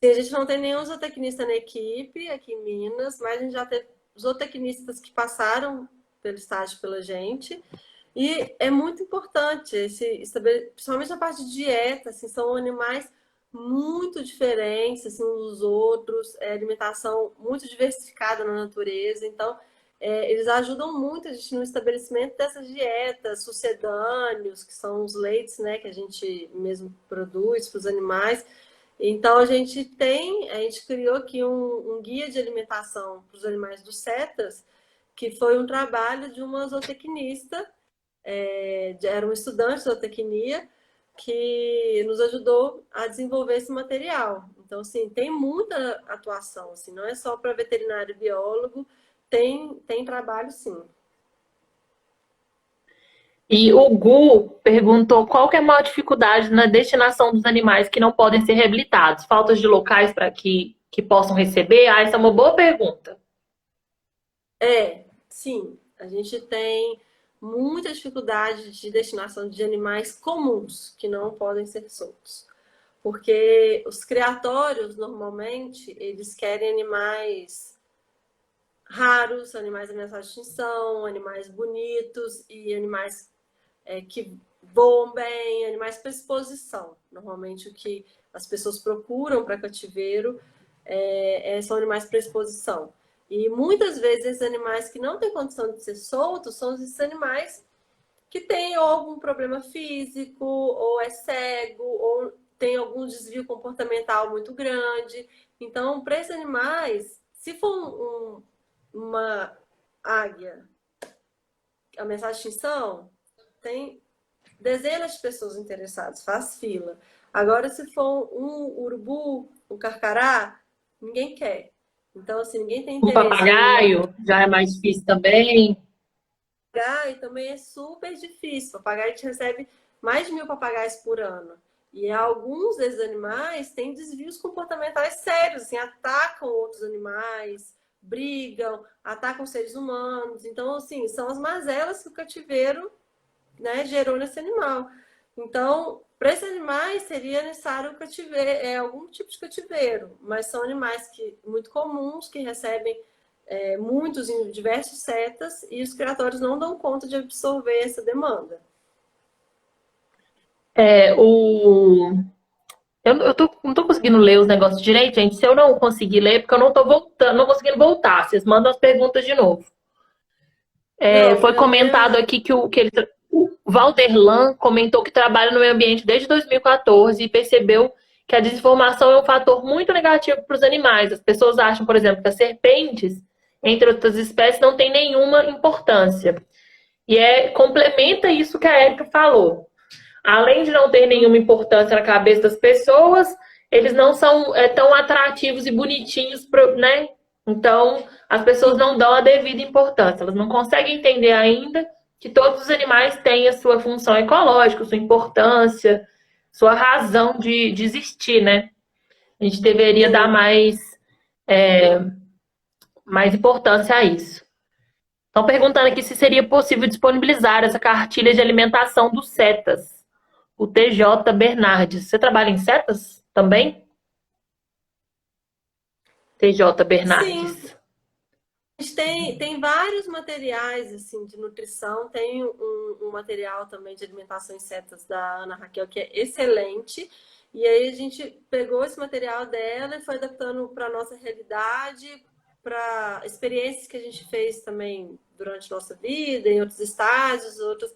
sim, a gente não tem nenhum zootecnista na equipe aqui em Minas, mas a gente já teve zootecnistas que passaram pelo estágio pela gente. E é muito importante, principalmente a parte de dieta, assim, são animais muito diferentes assim, uns dos outros, alimentação muito diversificada na natureza, então eles ajudam muito a gente no estabelecimento dessas dietas, sucedâneos, que são os leites, né, que a gente mesmo produz para os animais. Então a gente criou aqui um guia de alimentação para os animais do CETAS, que foi um trabalho de uma zootecnista, era um estudante de zootecnia que nos ajudou a desenvolver esse material. Então, assim, tem muita atuação, assim, não é só para veterinário e biólogo, tem trabalho sim. E o Gu perguntou qual que é a maior dificuldade na destinação dos animais que não podem ser reabilitados? Faltas de locais para que possam receber? Ah, essa é uma boa pergunta. Sim, a gente tem muita dificuldade de destinação de animais comuns que não podem ser soltos. Porque os criatórios, normalmente, eles querem animais raros, animais ameaçados de extinção, animais bonitos e animais que voam bem, animais para exposição. Normalmente o que as pessoas procuram para cativeiro são animais para exposição. E muitas vezes esses animais que não têm condição de ser soltos são esses animais que têm ou algum problema físico, ou é cego, ou tem algum desvio comportamental muito grande. Então, para esses animais, se for uma águia ameaçada de extinção, tem dezenas de pessoas interessadas, faz fila. Agora, se for um urubu, um carcará, ninguém quer. Então, assim, ninguém tem Um interesse em animal. papagaio já é mais difícil também. Papagaio também é super difícil. Papagaio a gente recebe mais de 1.000 papagaios por ano. E alguns desses animais têm desvios comportamentais sérios, assim, atacam outros animais, brigam, atacam seres humanos. Então, assim, são as mazelas que o cativeiro, né, gerou nesse animal. Então, para esses animais seria necessário algum tipo de cativeiro, mas são animais muito comuns que recebem muitos em diversos setas e os criatórios não dão conta de absorver essa demanda. É, não tô conseguindo ler os negócios direito, gente. Se eu não conseguir ler, é porque eu não tô voltando, não conseguindo voltar. Vocês mandam as perguntas de novo. Não, Foi comentado beleza. aqui o Valderlan comentou que trabalha no meio ambiente desde 2014 e percebeu que a desinformação é um fator muito negativo para os animais. As pessoas acham, por exemplo, que as serpentes, entre outras espécies, não têm nenhuma importância. E complementa isso que a Érica falou. Além de não ter nenhuma importância na cabeça das pessoas, eles não são tão atrativos e bonitinhos, né? Então, as pessoas não dão a devida importância. Elas não conseguem entender ainda que todos os animais têm a sua função ecológica, sua importância, sua razão de existir, né? A gente deveria dar Sim. mais importância a isso. Estão perguntando aqui se seria possível disponibilizar essa cartilha de alimentação dos setas, o TJ Bernardes. Você trabalha em setas também? TJ Sim, Bernardes. a gente tem vários materiais assim de nutrição. Tem um material também de alimentação em setas da Ana Raquel, que é excelente. E aí a gente pegou esse material dela e foi adaptando para a nossa realidade, para experiências que a gente fez também durante nossa vida, em outros estágios, outras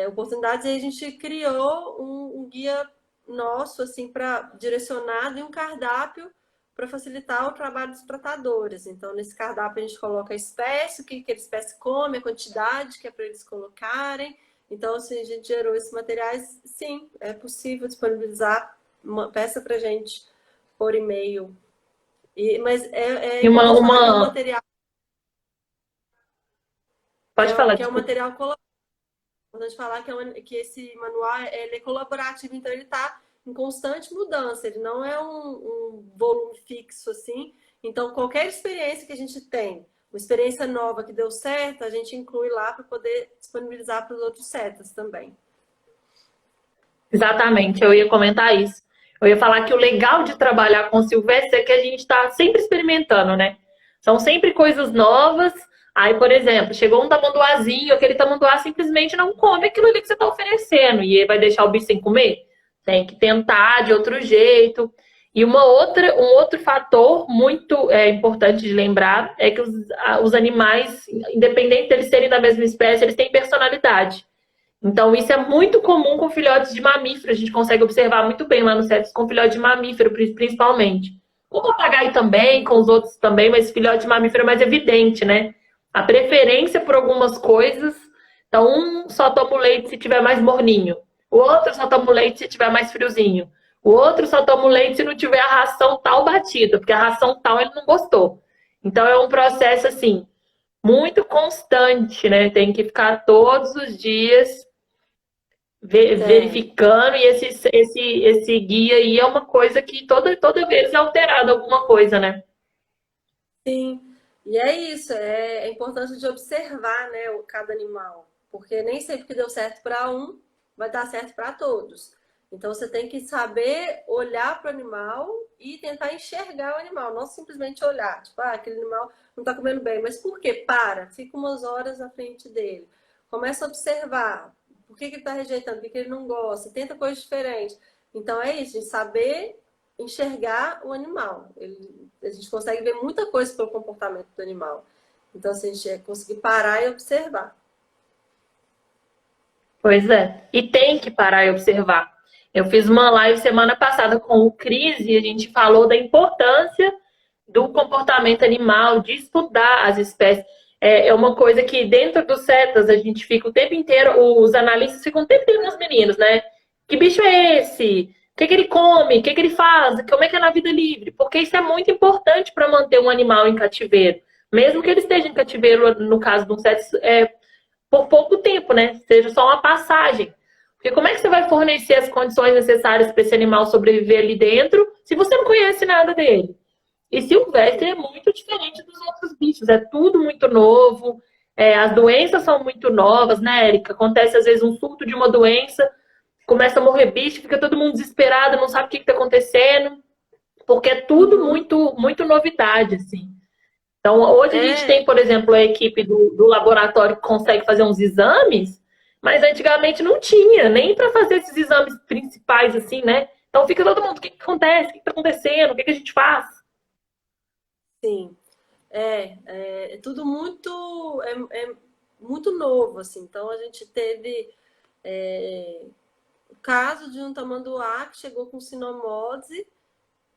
oportunidades. E aí a gente criou um guia nosso assim para direcionado e um cardápio para facilitar o trabalho dos tratadores. Então, nesse cardápio, a gente coloca a espécie, o que aquela espécie come, a quantidade que é para eles colocarem. Então, assim, a gente gerou esses materiais. Sim, é possível disponibilizar. Peça para a gente por e-mail. Mas é E importante falar que é um material pode falar, que é um desculpa. material colaborativo. Importante falar que esse manual ele é colaborativo, então ele está em constante mudança, ele não é um volume fixo assim. Então, qualquer experiência que a gente tem, uma experiência nova que deu certo, a gente inclui lá para poder disponibilizar para os outros setas também. Exatamente, eu ia comentar isso. Eu ia falar que o legal de trabalhar com silvestre é que a gente está sempre experimentando, né? São sempre coisas novas. Aí, por exemplo, chegou um tamanduazinho, aquele tamanduá simplesmente não come aquilo ali que você está oferecendo. E ele vai deixar o bicho sem comer? Tem que tentar de outro jeito. E um outro fator muito importante de lembrar é que os animais, independente deles serem da mesma espécie, eles têm personalidade. Então, isso é muito comum com filhotes de mamífero. A gente consegue observar muito bem lá no CETES com filhote de mamífero, principalmente. Com o papagaio também, com os outros também, mas filhote de mamífero é mais evidente, né? A preferência por algumas coisas. Então, um só toma o leite se tiver mais morninho. O outro só toma o leite se tiver mais friozinho. O outro só toma o leite se não tiver a ração tal batida, porque a ração tal ele não gostou. Então, é um processo, assim, muito constante, né? Tem que ficar todos os dias Tem. verificando, e esse guia aí é uma coisa que toda vez é alterado alguma coisa, né? Sim, e é isso, é a importância de observar, né, cada animal, porque nem sempre que deu certo para um vai dar certo para todos. Então você tem que saber olhar para o animal e tentar enxergar o animal, não simplesmente olhar, tipo, aquele animal não está comendo bem, mas por quê? Para, fica umas horas na frente dele, começa a observar por que ele está rejeitando, por que ele não gosta, tenta coisas diferentes. Então é isso, de saber enxergar o animal. A gente consegue ver muita coisa pelo comportamento do animal. Então, assim, a gente é conseguir parar e observar. Pois é. E tem que parar e observar. Eu fiz uma live semana passada com o Cris e a gente falou da importância do comportamento animal, de estudar as espécies. É uma coisa que dentro dos setas a gente fica o tempo inteiro, os analistas ficam o tempo inteiro com os meninos, né? Que bicho é esse? O que ele come? O que ele faz? Como é que é na vida livre? Porque isso é muito importante para manter um animal em cativeiro. Mesmo que ele esteja em cativeiro, no caso de um set, por pouco tempo, né? Seja só uma passagem. Porque como é que você vai fornecer as condições necessárias para esse animal sobreviver ali dentro se você não conhece nada dele? E silvestre é muito diferente dos outros bichos, é tudo muito novo, as doenças são muito novas, né, Érica? Acontece às vezes um surto de uma doença, começa a morrer bicho, fica todo mundo desesperado, não sabe o que está acontecendo, porque é tudo Uhum. muito, muito novidade, assim. Então, hoje a gente É, tem, por exemplo, a equipe do laboratório que consegue fazer uns exames, Mas antigamente não tinha, nem para fazer esses exames principais, assim, né? Então fica todo mundo, o que que acontece? O que que tá acontecendo? O que que a gente faz? Sim. É tudo muito, é muito novo, assim. Então, a gente teve o caso de um tamanduá que chegou com sinomose,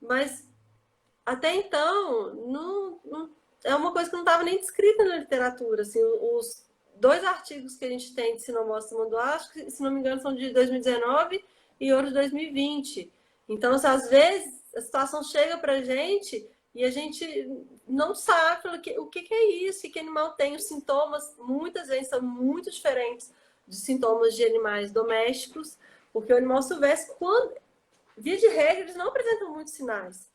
mas até então é uma coisa que não estava nem descrita na literatura. Assim, os dois artigos que a gente tem de sinomose tamanduá, acho que, se não me engano, são de 2019 e outro de 2020. Então, assim, às vezes, a situação chega para a gente e a gente não sabe o que é isso, que animal tem. Os sintomas, muitas vezes, são muito diferentes de sintomas de animais domésticos, porque o animal silvestre, via de regra, eles não apresentam muitos sinais.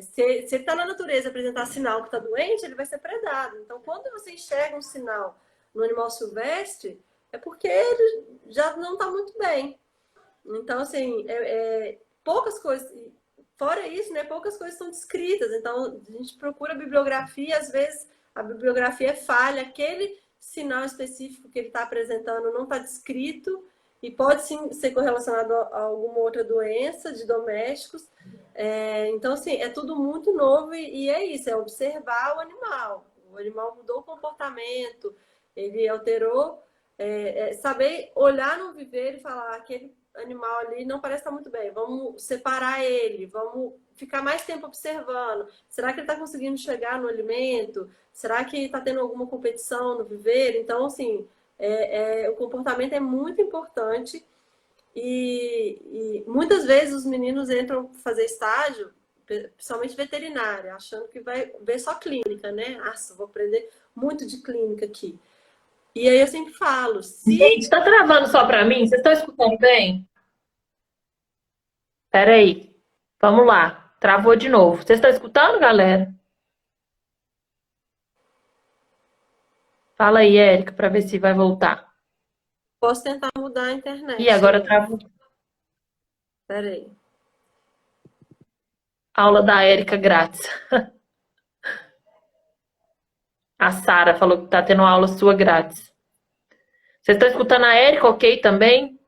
Se ele está na natureza apresentar sinal que está doente, ele vai ser predado. Então, quando você enxerga um sinal no animal silvestre, é porque ele já não está muito bem. Então, assim, poucas coisas. Fora isso, né, poucas coisas são descritas. Então, a gente procura a bibliografia, às vezes a bibliografia é falha, aquele sinal específico que ele está apresentando não está descrito e pode sim ser correlacionado a alguma outra doença de domésticos. Então, assim, é tudo muito novo e é isso, é observar o animal. O animal mudou o comportamento, ele alterou, saber olhar no viveiro e falar aquele animal ali não parece estar muito bem, vamos separar ele, vamos ficar mais tempo observando. Será que ele está conseguindo chegar no alimento? Será que está tendo alguma competição no viveiro? Então, assim, o comportamento é muito importante e muitas vezes os meninos entram fazer estágio, principalmente veterinária, achando que vai ver só clínica, né? Nossa, vou aprender muito de clínica aqui. E aí eu sempre falo, se Gente, tá travando só pra mim? Vocês estão escutando bem? Pera aí. Vamos lá. Travou de novo. Vocês estão escutando, galera? Fala aí, Érica, pra ver se vai voltar. posso tentar mudar a Ih, internet agora aí. travou. Peraí. Aula da Érica grátis. A Sara falou que tá tendo aula sua grátis. Vocês estão escutando a Érica, ok, também?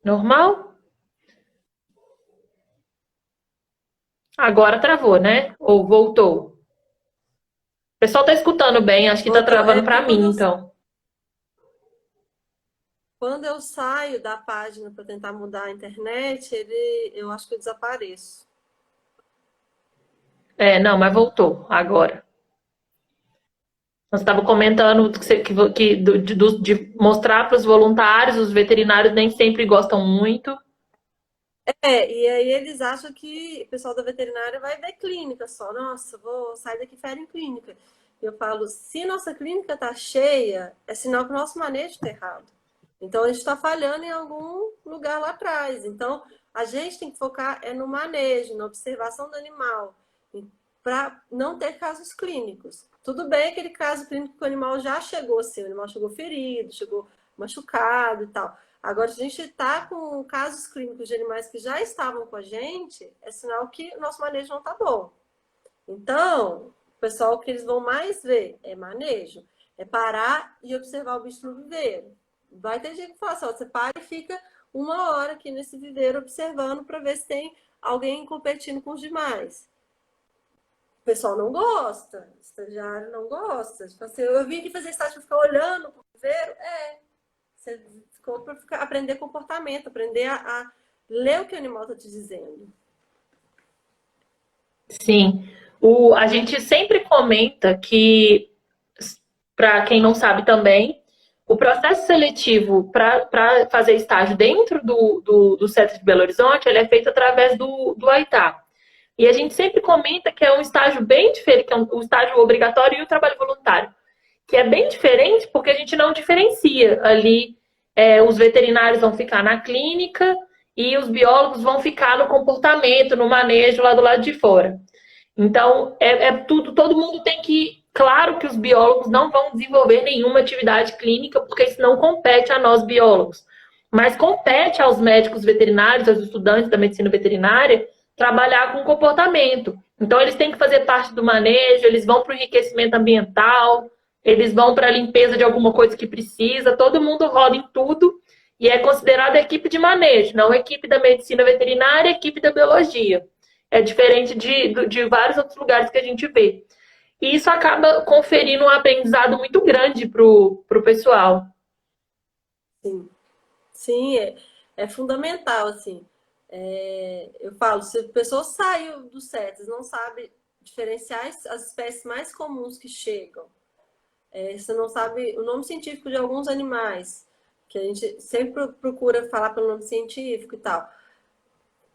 Normal? Agora travou, né? Ou voltou? O pessoal tá escutando bem, acho que tá Voltou. É travando porque pra mim, então. quando eu saio da página para tentar mudar a internet, eu acho que eu desapareço. É, não, mas voltou agora. Nós estávamos comentando de mostrar para os voluntários, os veterinários nem sempre gostam muito. E aí eles acham que o pessoal da veterinária vai ver clínica só. Nossa, vou sair daqui fera em clínica. Eu falo, se nossa clínica está cheia, é sinal que o nosso manejo está errado. Então a gente está falhando em algum lugar lá atrás. Então a gente tem que focar no manejo, na observação do animal, para não ter casos clínicos. Tudo bem aquele caso clínico que o animal já chegou assim, o animal chegou ferido, chegou machucado e tal. Agora, se a gente está com casos clínicos de animais que já estavam com a gente, é sinal que o nosso manejo não está bom. Então, o pessoal, o que eles vão mais ver é manejo, é parar e observar o bicho no viveiro. Vai ter gente que fala assim, ó, você para e fica uma hora aqui nesse viveiro observando para ver se tem alguém competindo com os demais. O pessoal não gosta, o estagiário não gosta. Tipo assim, eu vim aqui fazer estágio para ficar olhando para o viveiro. Você ficou para aprender comportamento, aprender a ler o que o animal está te dizendo. Sim. A gente sempre comenta que, para quem não sabe também, o processo seletivo para fazer estágio dentro do CETES de Belo Horizonte, ele é feito através do AITá. E a gente sempre comenta que é um estágio bem diferente, que é um estágio obrigatório e o trabalho voluntário, que é bem diferente porque a gente não diferencia ali, os veterinários vão ficar na clínica e os biólogos vão ficar no comportamento, no manejo lá do lado de fora. Então, tudo, todo mundo tem que. Claro que os biólogos não vão desenvolver nenhuma atividade clínica, porque isso não compete a nós biólogos. Mas compete aos médicos veterinários, aos estudantes da medicina veterinária, trabalhar com comportamento, Então, eles têm que fazer parte do manejo, eles vão para o enriquecimento ambiental, eles vão para a limpeza de alguma coisa que precisa, todo mundo roda em tudo e é considerado equipe de manejo, não equipe da medicina veterinária, equipe da biologia. É diferente de vários outros lugares que a gente vê. E isso acaba conferindo um aprendizado muito grande para o pessoal. Sim, sim, é fundamental, assim. Eu falo, se a pessoa saiu do CETES, não sabe diferenciar as espécies mais comuns que chegam, você não sabe o nome científico de alguns animais, que a gente sempre procura falar pelo nome científico e tal.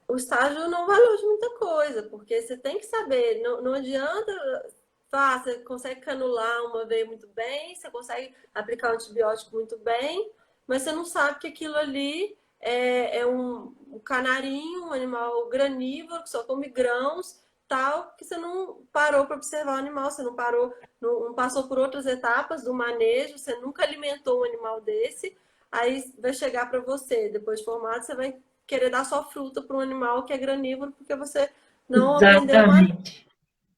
O estágio não vale hoje muita coisa, porque você tem que saber, não adianta, você consegue canular uma veia muito bem, você consegue aplicar um antibiótico muito bem, mas você não sabe que aquilo ali é um canarinho, um animal granívoro, que só come grãos, tal, que você não parou para observar o animal, você não parou, não passou por outras etapas do manejo, você nunca alimentou um animal desse, aí vai chegar para você, depois de formado, você vai querer dar só fruta para um animal que é granívoro, porque você não aprendeu mais. Exatamente.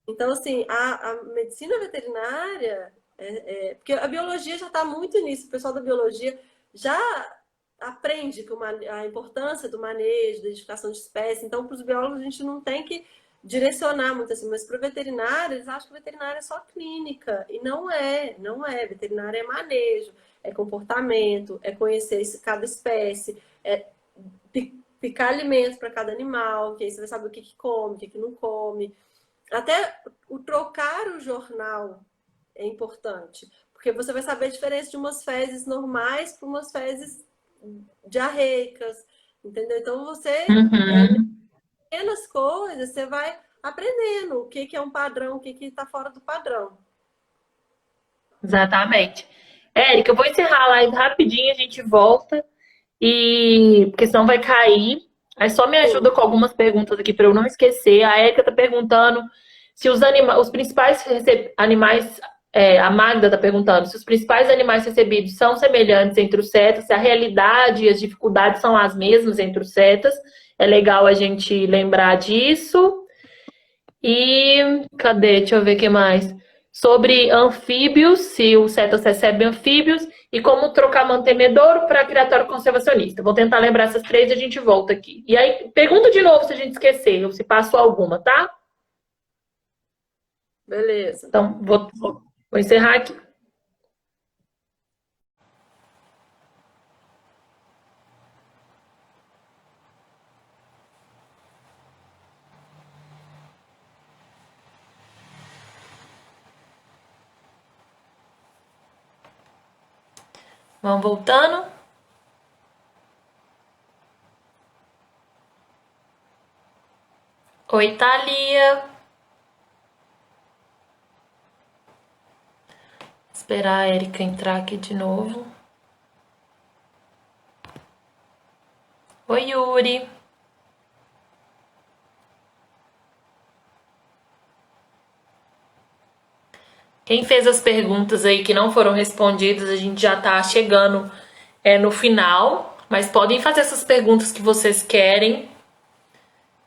Então, assim, a medicina veterinária, porque a biologia já está muito nisso, o pessoal da biologia já aprende a importância do manejo, da identificação de espécies. Então, para os biólogos, a gente não tem que direcionar muito assim, mas para o veterinário, eles acham que o veterinário é só clínica, e não é. Veterinário é manejo, é comportamento, é conhecer cada espécie, é picar alimentos para cada animal, que aí você vai saber o que come, o que não come. Até o trocar o jornal é importante, porque você vai saber a diferença de umas fezes normais para umas fezes diarreicas, entendeu? Então você, Uhum. pequenas coisas, você vai aprendendo o que é um padrão, o que está fora do padrão. Exatamente. Érica, eu vou encerrar a live rapidinho, a gente volta. E porque senão vai cair. Aí só me ajuda Sim. com algumas perguntas aqui para eu não esquecer. A Érica tá perguntando se os principais animais, a Magda tá perguntando se os principais animais recebidos são semelhantes entre os cetas, se a realidade e as dificuldades são as mesmas entre os cetas. É legal a gente lembrar disso. E cadê? Deixa eu ver o que mais. Sobre anfíbios, se o CETAS recebe anfíbios e como trocar mantenedouro para criatório conservacionista. Vou tentar lembrar essas três e a gente volta aqui. E aí, pergunta de novo se a gente esquecer, ou se passou alguma, tá? Beleza. Então, vou encerrar aqui. Vamos voltando. Oi, Thalia. Esperar a Erika entrar aqui de novo. Oi, Yuri. Quem fez as perguntas aí que não foram respondidas, a gente já tá chegando no final, mas podem fazer essas perguntas que vocês querem.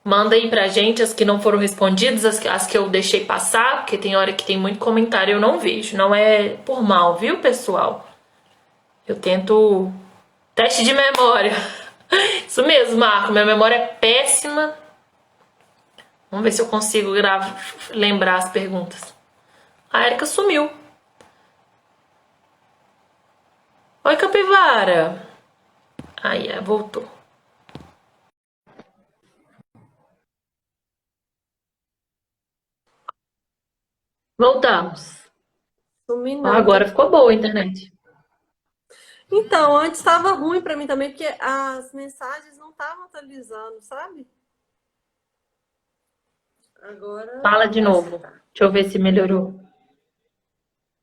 Manda aí pra gente as que não foram respondidas, as que eu deixei passar, porque tem hora que tem muito comentário e eu não vejo. Não é por mal, viu, pessoal? Eu tento teste de memória. Isso mesmo, Marco, minha memória é péssima. Vamos ver se eu consigo lembrar as perguntas. A Erika sumiu. Oi, Capivara. Aí, voltou. Voltamos. Agora ficou boa a internet. Então, antes estava ruim para mim também, porque as mensagens não estavam atualizando, sabe? Agora. Fala de novo. Deixa eu ver se melhorou.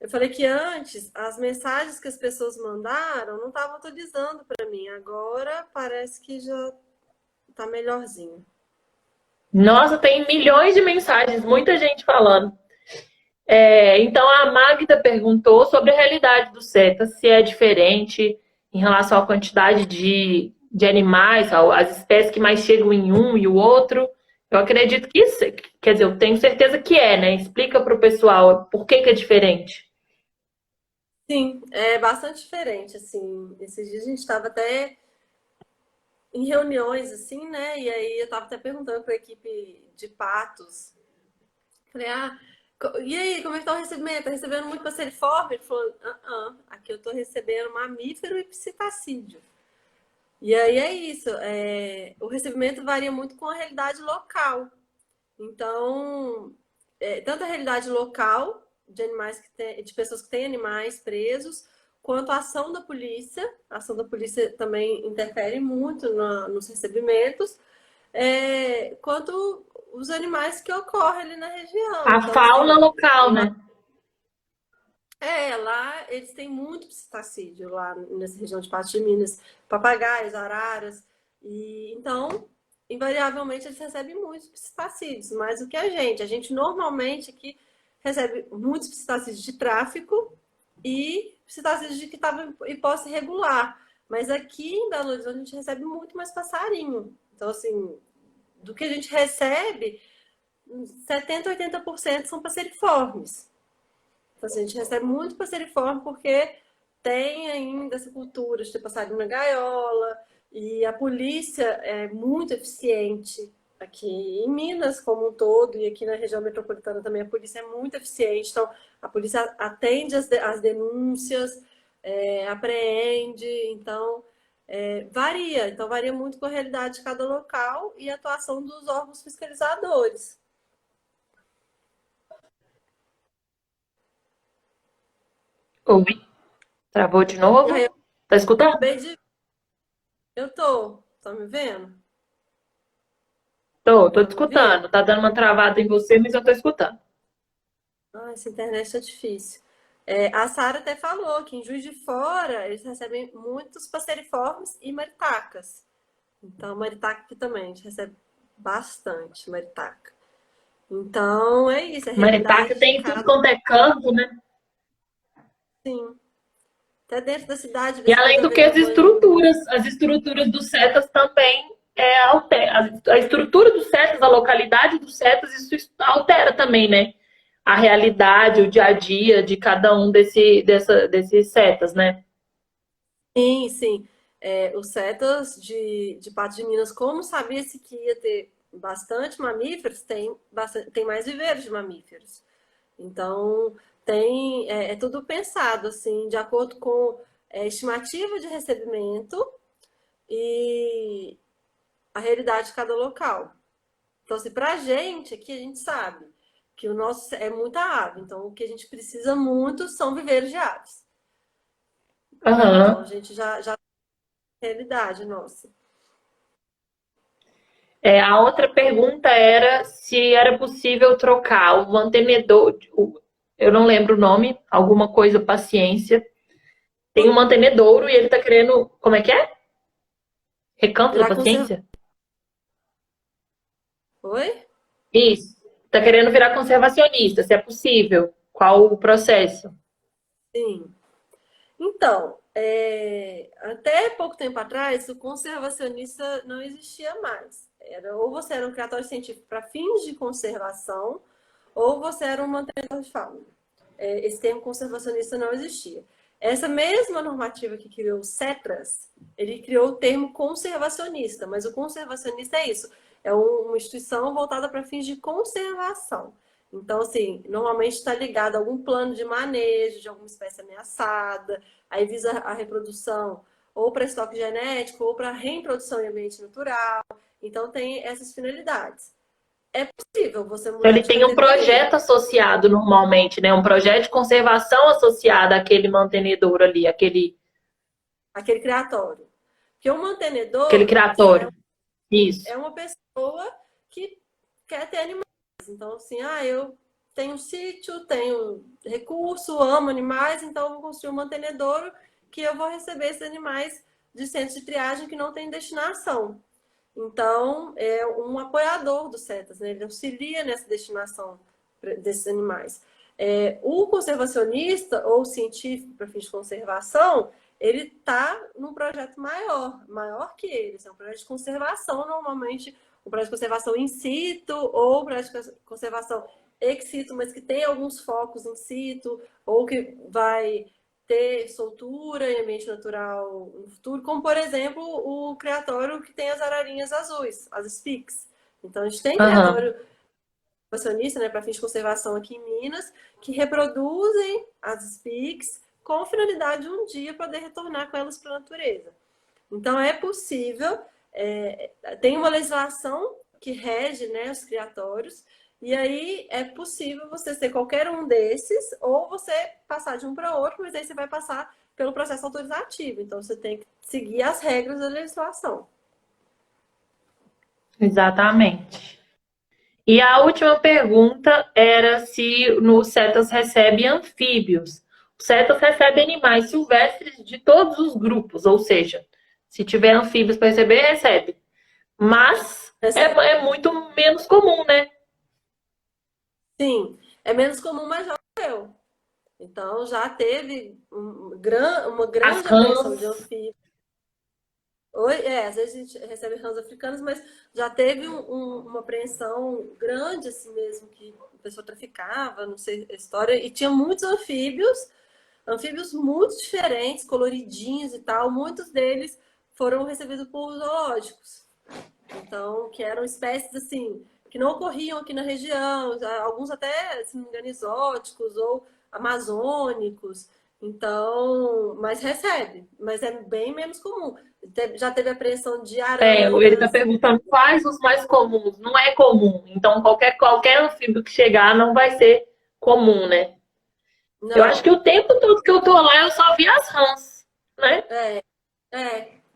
Eu falei que antes as mensagens que as pessoas mandaram não estavam atualizando para mim. Agora parece que já tá melhorzinho. Nossa, tem milhões de mensagens, muita gente falando. Então a Magda perguntou sobre a realidade do CETA, se é diferente em relação à quantidade de animais, as espécies que mais chegam em um e o outro. Eu acredito que isso, quer dizer, eu tenho certeza que é, né? Explica para o pessoal por que que é diferente. Sim, é bastante diferente, assim. Esses dias a gente estava até em reuniões, assim, né? E aí eu estava até perguntando para a equipe de patos. Falei, e aí, como é que tá o recebimento? Tá recebendo muito passeriforme? Ele falou, aqui eu tô recebendo mamífero e psitacídeo. E aí é isso, o recebimento varia muito com a realidade local. Então, tanto a realidade local de animais de pessoas que têm animais presos, quanto a ação da polícia. A ação da polícia também interfere muito nos recebimentos, quanto os animais que ocorrem ali na região. A Então, fauna assim, local, né? lá eles têm muito psitacídeo, lá nessa região de Patos de Minas, papagaios, araras, e então, invariavelmente, eles recebem muitos psitacídeos, mais do que a gente normalmente aqui recebe muitos psitacídeos de tráfico e psitacídeos de que estava em posse irregular, mas aqui em Belo Horizonte a gente recebe muito mais passarinho, então assim, do que a gente recebe, 70, 80% são passeriformes. Então, assim, a gente recebe muito passeriforme porque tem ainda essa cultura de ter passarinho na gaiola, e a polícia é muito eficiente aqui em Minas como um todo, e aqui na região metropolitana também a polícia é muito eficiente. Então, a polícia atende as denúncias, apreende, então varia. Então, varia muito com a realidade de cada local e a atuação dos órgãos fiscalizadores. Oi, travou de E aí, novo? eu Tá escutando? acabei de. Eu tô. Tá me vendo? Tô te Tá me ouvindo? escutando. Tá dando uma travada em você, mas eu tô escutando. Essa internet tá difícil. A Sara até falou que em Juiz de Fora eles recebem muitos passeriformes e maritacas. Então, maritaca aqui também, a gente recebe bastante maritaca. Então, é isso, é a Maritaca realidade de tem em tudo cada. quanto é canto, né? Sim. Até dentro da cidade, de E vez em quando além eu do que vejo banho. as estruturas dos setas também altera. A estrutura dos setas, a localidade dos setas, isso altera também, né? A realidade, o dia a dia de cada um desses setas, né? Sim, sim. Os setas de Patos de Minas, como sabia-se que ia ter bastante mamíferos, tem mais viveiros de mamíferos. Então, é tudo pensado assim, de acordo com estimativa de recebimento e a realidade de cada local. Então, assim, para a gente aqui, a gente sabe que o nosso é muita ave. Então, o que a gente precisa muito são viveiros de aves. Então, a Aham. gente já tem a realidade nossa. A outra pergunta era se era possível trocar o mantenedor, eu não lembro o nome, alguma coisa paciência. Tem um mantenedouro e ele tá querendo. Como é que é? Recanto da Virar conservador. paciência? Oi? Isso. Tá querendo virar conservacionista, se é possível. Qual o processo? Sim. Então, até pouco tempo atrás, o conservacionista não existia mais. Ou você era um criatório científico para fins de conservação, ou você era um mantenedor de fauna. Esse termo conservacionista não existia. Essa mesma normativa que criou o CETRAS, ele criou o termo conservacionista, mas o conservacionista é isso, é uma instituição voltada para fins de conservação. Então, assim, normalmente está ligado a algum plano de manejo de alguma espécie ameaçada, aí visa a reprodução ou para estoque genético ou para reintrodução em ambiente natural. Então, tem essas finalidades. É possível você Então, mudar ele de tem um categoria. projeto associado normalmente, né? Um projeto de conservação associado àquele mantenedouro ali, Aquele criatório. Porque o aquele mantenedor criatório. é Isso. uma pessoa que quer ter animais. Então, assim, eu tenho sítio, tenho recurso, amo animais, então eu vou construir um mantenedouro que eu vou receber esses animais de centro de triagem que não tem destinação. Então, é um apoiador dos CETAS, né? Ele auxilia nessa destinação desses animais. O conservacionista ou científico para fins de conservação, ele está num projeto maior que eles. É um projeto de conservação, normalmente, o projeto de conservação in situ ou o projeto de conservação ex situ, mas que tem alguns focos in situ, ou que vai ter soltura em ambiente natural no futuro, como, por exemplo, o criatório que tem as ararinhas azuis, as SPICs. Então, a gente tem Aham. criatório conservacionista, né, para fins de conservação aqui em Minas, que reproduzem as SPICs com finalidade de um dia poder retornar com elas para a natureza. Então, é possível, tem uma legislação que rege, né, os criatórios, e aí é possível você ter qualquer um desses, ou você passar de um para outro, mas aí você vai passar pelo processo autorizativo. Então, você tem que seguir as regras da legislação. Exatamente. E a última pergunta era se no CETAS recebe anfíbios. O CETAS recebe animais silvestres de todos os grupos, ou seja, se tiver anfíbios para receber, recebe. Mas é muito menos comum, né? Sim, é menos comum, mas já ocorreu. Então, já teve uma As grande apreensão de rãs. anfíbios. Às vezes a gente recebe rãs africanas, mas já teve uma apreensão grande, assim mesmo, que a pessoa traficava, não sei a história, e tinha muitos anfíbios muito diferentes, coloridinhos e tal. Muitos deles foram recebidos por zoológicos. Então, que eram espécies assim, que não ocorriam aqui na região, alguns até, se não me engano, exóticos ou amazônicos. Então, mas recebe, mas é bem menos comum. Já teve apreensão de Ele está aranhas. perguntando quais os mais comuns. Não é comum. Então, qualquer anfíbio que chegar não vai ser comum, né? Eu acho que Não, o tempo todo que eu tô lá, eu só vi as rãs, né?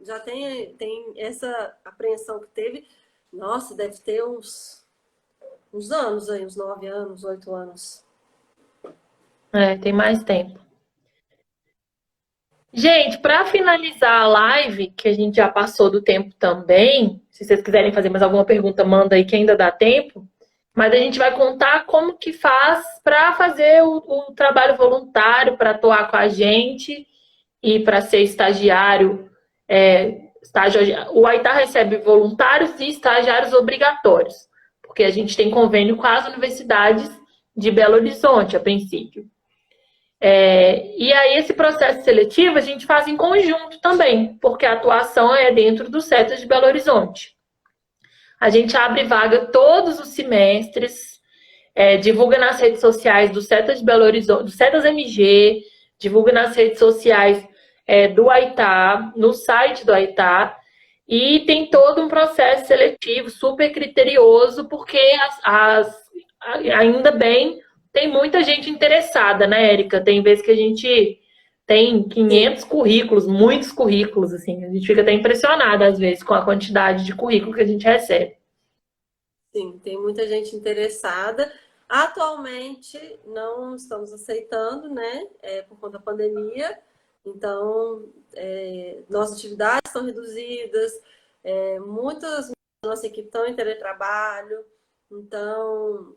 já tem essa apreensão que teve. Nossa, deve ter uns anos aí, uns 9 anos, 8 anos. É, tem mais tempo. Gente, para finalizar a live, que a gente já passou do tempo também, se vocês quiserem fazer mais alguma pergunta, manda aí que ainda dá tempo. Mas a gente vai contar como que faz para fazer o trabalho voluntário, para atuar com a gente e para ser estagiário. O Aitá recebe voluntários e estagiários obrigatórios, porque a gente tem convênio com as universidades de Belo Horizonte, a princípio. E aí, esse processo seletivo a gente faz em conjunto também, porque a atuação é dentro do CETAS de Belo Horizonte. A gente abre vaga todos os semestres, divulga nas redes sociais do CETAS de Belo Horizonte, do CETAS MG, divulga nas redes sociais do Aitá, no site do Aitá, e tem todo um processo seletivo super criterioso, porque ainda bem tem muita gente interessada, né, Érica? Tem vezes que a gente tem 500 currículos, muitos currículos, assim. A gente fica até impressionada, às vezes, com a quantidade de currículo que a gente recebe. Sim, tem muita gente interessada. Atualmente, não estamos aceitando, né? Por conta da pandemia. Então, nossas atividades estão reduzidas. Muitas da nossa equipe estão em teletrabalho. Então,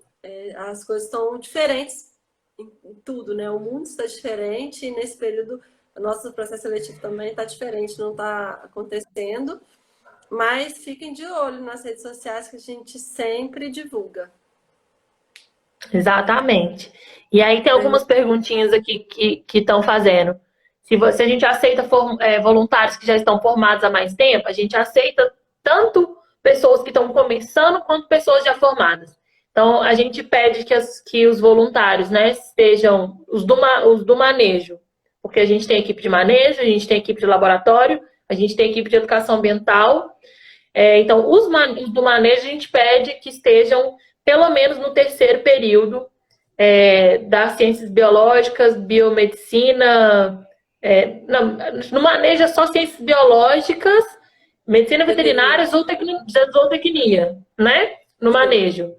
as coisas estão diferentes em tudo, né? O mundo está diferente e nesse período o nosso processo seletivo também está diferente, não está acontecendo. Mas fiquem de olho nas redes sociais que a gente sempre divulga. Exatamente. E aí tem algumas perguntinhas aqui que estão fazendo. Se a gente aceita voluntários que já estão formados há mais tempo, a gente aceita tanto pessoas que estão começando quanto pessoas já formadas. Então, a gente pede que os voluntários, né, sejam os do manejo, porque a gente tem equipe de manejo, a gente tem equipe de laboratório, a gente tem equipe de educação ambiental. Então, os do manejo a gente pede que estejam pelo menos no terceiro período das ciências biológicas, biomedicina. No manejo é só ciências biológicas, medicina veterinária, zootecnia, né? No manejo.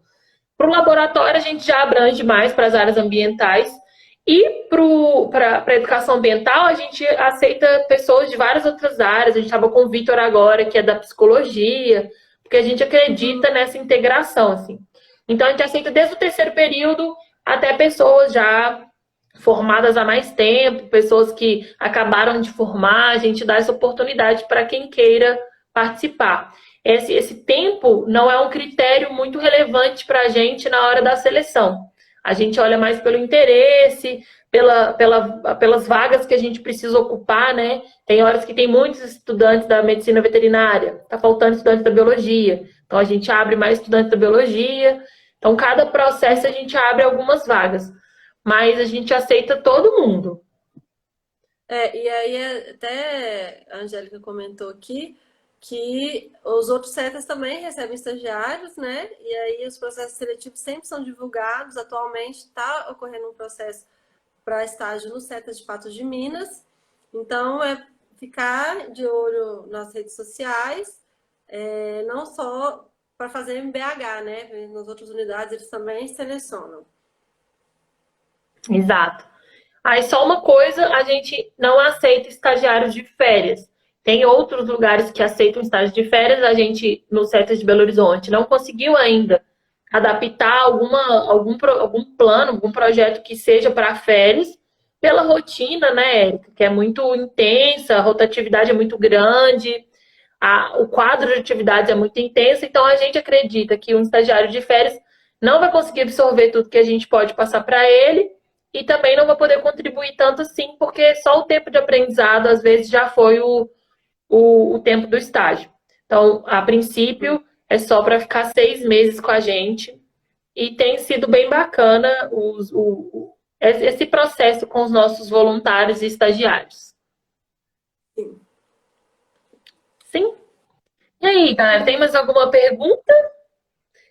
Para o laboratório, a gente já abrange mais para as áreas ambientais. E para a educação ambiental, a gente aceita pessoas de várias outras áreas. A gente estava com o Vitor agora, que é da psicologia, porque a gente acredita nessa integração, assim. Então, a gente aceita desde o terceiro período até pessoas já formadas há mais tempo, pessoas que acabaram de formar. A gente dá essa oportunidade para quem queira participar. esse tempo não é um critério muito relevante para a gente na hora da seleção. A gente olha mais pelo interesse, pelas vagas que a gente precisa ocupar, né? Tem horas que tem muitos estudantes da medicina veterinária, tá faltando estudantes da biologia. Então a gente abre mais estudantes da biologia. Então cada processo a gente abre algumas vagas, mas a gente aceita todo mundo. E aí até a Angélica comentou aqui que os outros CETAs também recebem estagiários, né? E aí os processos seletivos sempre são divulgados. Atualmente está ocorrendo um processo para estágio no CETAS de Patos de Minas. Então, é ficar de olho nas redes sociais, não só para fazer MBH, né? Nas outras unidades eles também selecionam. Exato. Aí só uma coisa, a gente não aceita estagiários de férias. Tem outros lugares que aceitam estágio de férias, a gente, no CETAS de Belo Horizonte, não conseguiu ainda adaptar algum plano, algum projeto que seja para férias, pela rotina, né, Érica, que é muito intensa, a rotatividade é muito grande, o quadro de atividades é muito intenso, então a gente acredita que um estagiário de férias não vai conseguir absorver tudo que a gente pode passar para ele e também não vai poder contribuir tanto assim, porque só o tempo de aprendizado, às vezes, já foi o tempo do estágio. Então, a princípio, é só para ficar 6 meses com a gente e tem sido bem bacana esse processo com os nossos voluntários e estagiários. Sim. Sim? E aí, galera, tem mais alguma pergunta?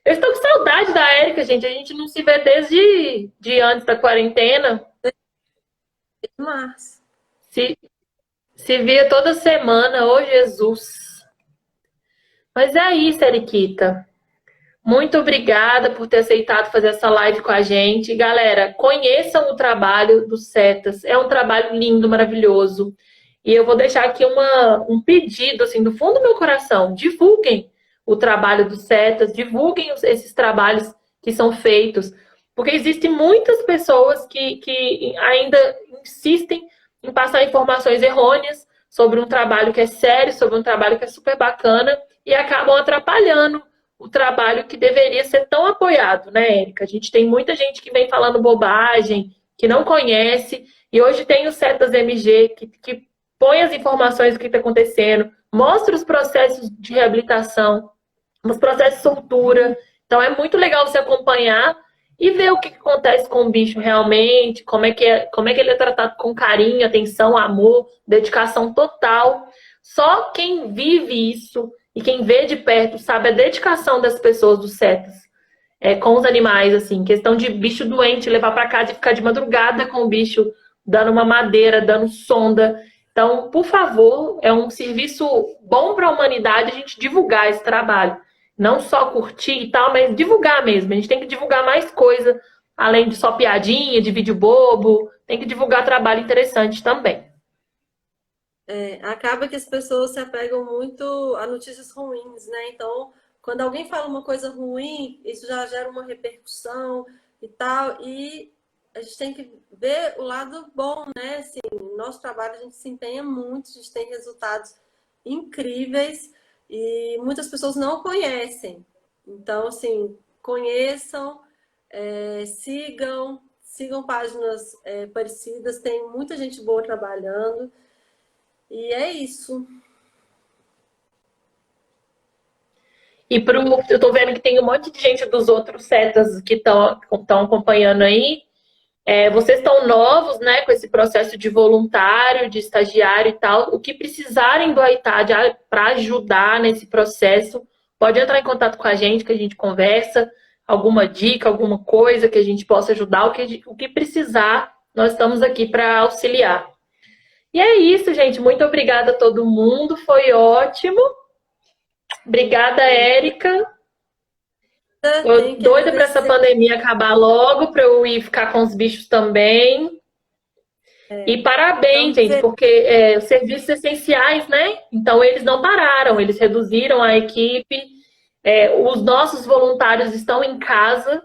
Eu estou com saudade da Érica, gente. A gente não se vê desde antes da quarentena. Março. Se via toda semana, ô Jesus. Mas é isso, Eriquita. Muito obrigada por ter aceitado fazer essa live com a gente. Galera, conheçam o trabalho do CETAS. É um trabalho lindo, maravilhoso. E eu vou deixar aqui um pedido, assim, do fundo do meu coração. Divulguem o trabalho do CETAS, divulguem esses trabalhos que são feitos. Porque existem muitas pessoas que ainda insistem em passar informações errôneas sobre um trabalho que é sério, sobre um trabalho que é super bacana e acabam atrapalhando o trabalho que deveria ser tão apoiado, né, Érica? A gente tem muita gente que vem falando bobagem, que não conhece, e hoje tem o CETAS MG que põe as informações do que está acontecendo, mostra os processos de reabilitação, os processos de soltura. Então é muito legal você acompanhar e ver o que acontece com o bicho realmente, como é que ele é tratado com carinho, atenção, amor, dedicação total. Só quem vive isso e quem vê de perto sabe a dedicação das pessoas do CETAS com os animais, assim, questão de bicho doente, levar para casa e ficar de madrugada com o bicho, dando uma madeira, dando sonda. Então, por favor, é um serviço bom para a humanidade a gente divulgar esse trabalho. Não só curtir e tal, mas divulgar mesmo. A gente tem que divulgar mais coisa, além de só piadinha, de vídeo bobo. Tem que divulgar trabalho interessante também. Acaba que as pessoas se apegam muito a notícias ruins, né? Então, quando alguém fala uma coisa ruim, isso já gera uma repercussão e tal. E a gente tem que ver o lado bom, né? Assim, nosso trabalho a gente se empenha muito, a gente tem resultados incríveis e muitas pessoas não conhecem. Então, assim, conheçam, sigam páginas parecidas, tem muita gente boa trabalhando. E é isso. Eu tô vendo que tem um monte de gente dos outros CETAS que estão acompanhando aí. Vocês estão novos, né, com esse processo de voluntário, de estagiário e tal. O que precisarem do AITAD para ajudar nesse processo, pode entrar em contato com a gente, que a gente conversa. Alguma dica, alguma coisa que a gente possa ajudar. O que precisar, nós estamos aqui para auxiliar. E é isso, gente. Muito obrigada a todo mundo. Foi ótimo. Obrigada, Érica. Tô doida para essa pandemia acabar logo, para eu ir ficar com os bichos também. E parabéns, gente, porque os serviços essenciais, né? Então, eles não pararam, eles reduziram a equipe. Os nossos voluntários estão em casa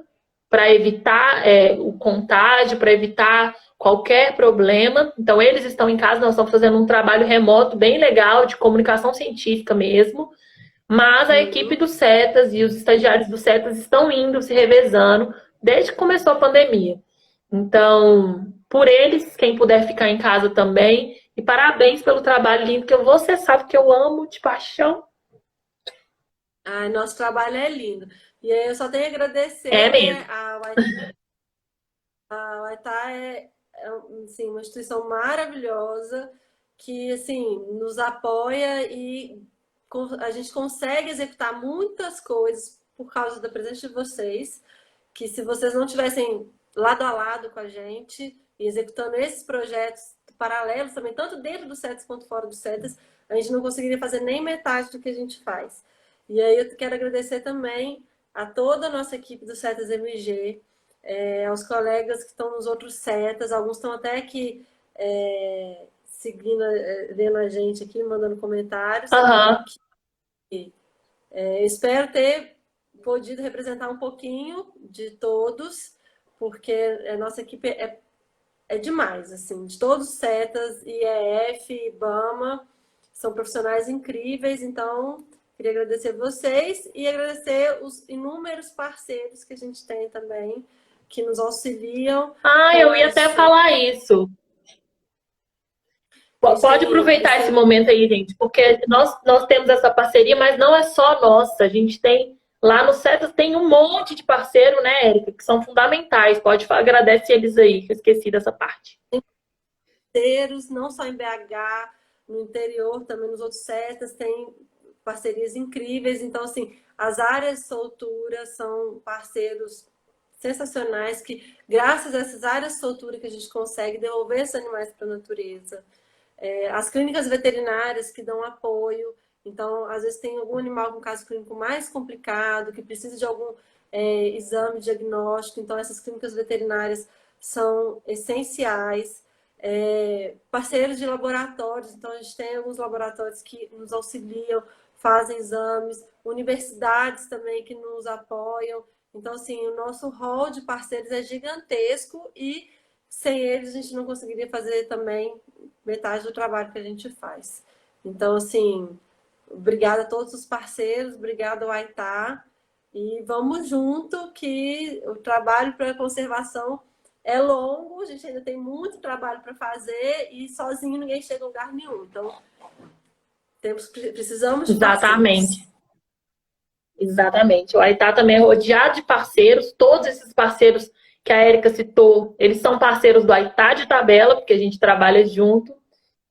para evitar o contágio, para evitar qualquer problema. Então, eles estão em casa, nós estamos fazendo um trabalho remoto bem legal, de comunicação científica mesmo. Mas a equipe do Setas e os estagiários do Setas estão indo, se revezando, desde que começou a pandemia. Então, por eles, quem puder ficar em casa também. E parabéns pelo trabalho lindo, que você sabe que eu amo de paixão. Ai, nosso trabalho é lindo. E aí eu só tenho a É agradecer, né, mesmo. a Huaitá assim, uma instituição maravilhosa que assim, nos apoia e a gente consegue executar muitas coisas por causa da presença de vocês, que se vocês não tivessem lado a lado com a gente e executando esses projetos paralelos também, tanto dentro do CETES quanto fora do CETES, a gente não conseguiria fazer nem metade do que a gente faz. E aí eu quero agradecer também a toda a nossa equipe do CETES MG, aos colegas que estão nos outros CETAs, alguns estão até aqui seguindo, vendo a gente aqui, mandando comentários. Aham. Espero ter podido representar um pouquinho de todos, porque a nossa equipe é demais, assim, de todos os CETAs, IEF, IBAMA, são profissionais incríveis, então queria agradecer vocês e agradecer os inúmeros parceiros que a gente tem também, que nos auxiliam Eu com ia até esse... falar isso. Pode aproveitar esse momento aí, gente, porque nós temos essa parceria, mas não é só nossa. A gente tem, lá no CETAS, tem um monte de parceiro, né, Érica, que são fundamentais. Pode agradece eles aí, que eu esqueci dessa parte. Parceiros, não só em BH, no interior, também nos outros CETAS, tem parcerias incríveis. Então, assim, as áreas solturas são parceiros sensacionais que, graças a essas áreas solturas que a gente consegue devolver esses animais para a natureza. As clínicas veterinárias que dão apoio. Então, às vezes tem algum animal com caso clínico mais complicado, que precisa de algum exame diagnóstico. Então, essas clínicas veterinárias são essenciais. Parceiros de laboratórios. Então, a gente tem alguns laboratórios que nos auxiliam, fazem exames. Universidades também que nos apoiam. Então, assim, o nosso hall de parceiros é gigantesco e sem eles a gente não conseguiria fazer também metade do trabalho que a gente faz. Então, assim, obrigada a todos os parceiros, obrigada ao Aitá, e vamos junto que o trabalho para a conservação é longo, a gente ainda tem muito trabalho para fazer e sozinho ninguém chega a lugar nenhum. Então, precisamos de Exatamente. parceiros. Exatamente. O Aitá também é rodeado de parceiros, todos esses parceiros que a Érica citou, eles são parceiros do Aitá de tabela, porque a gente trabalha junto.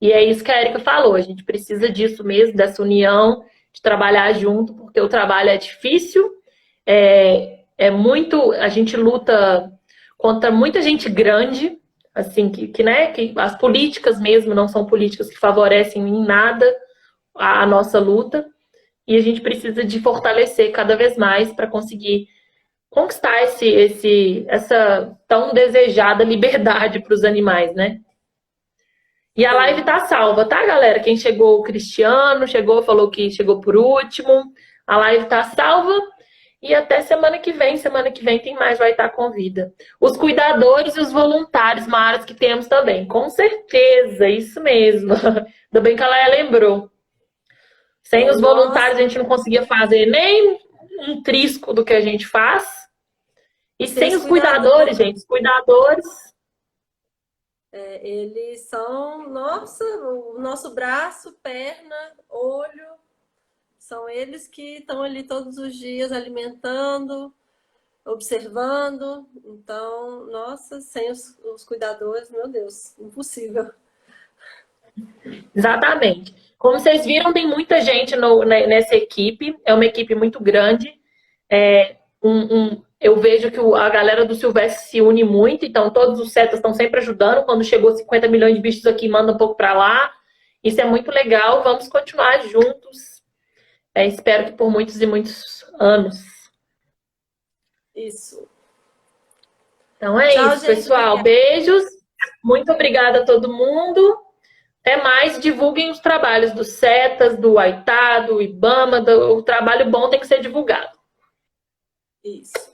E é isso que a Érica falou, a gente precisa disso mesmo, dessa união, de trabalhar junto, porque o trabalho é difícil, muito, a gente luta contra muita gente grande, assim, né, que as políticas mesmo não são políticas que favorecem em nada a nossa luta, e a gente precisa de fortalecer cada vez mais para conseguir conquistar essa tão desejada liberdade para os animais, né? E a live tá salva, tá, galera? Quem chegou, o Cristiano, falou que chegou por último. A live tá salva. E até semana que vem. Semana que vem tem mais, vai estar com vida. Os cuidadores e os voluntários, Maras, que temos também. Com certeza, isso mesmo. Ainda bem que ela lembrou. Sem os voluntários, a gente não conseguia fazer nem um trisco do que a gente faz. E sem os cuidadores, gente, os cuidadores... Eles são o nosso braço, perna, olho. São eles que estão ali todos os dias alimentando, observando. Então, nossa, sem os cuidadores, meu Deus, impossível. Exatamente. Como vocês viram, tem muita gente nessa equipe. É uma equipe muito grande. Eu vejo que a galera do Silvestre se une muito, então todos os CETAs estão sempre ajudando. Quando chegou 50 milhões de bichos aqui, manda um pouco para lá. Isso é muito legal. Vamos continuar juntos. Espero que por muitos e muitos anos. Isso. Então é Tchau, isso, gente, pessoal. obrigada. Beijos. Muito obrigada a todo mundo. Até mais. Divulguem os trabalhos dos CETAs, do Aitá, do IBAMA. O trabalho bom tem que ser divulgado. Isso.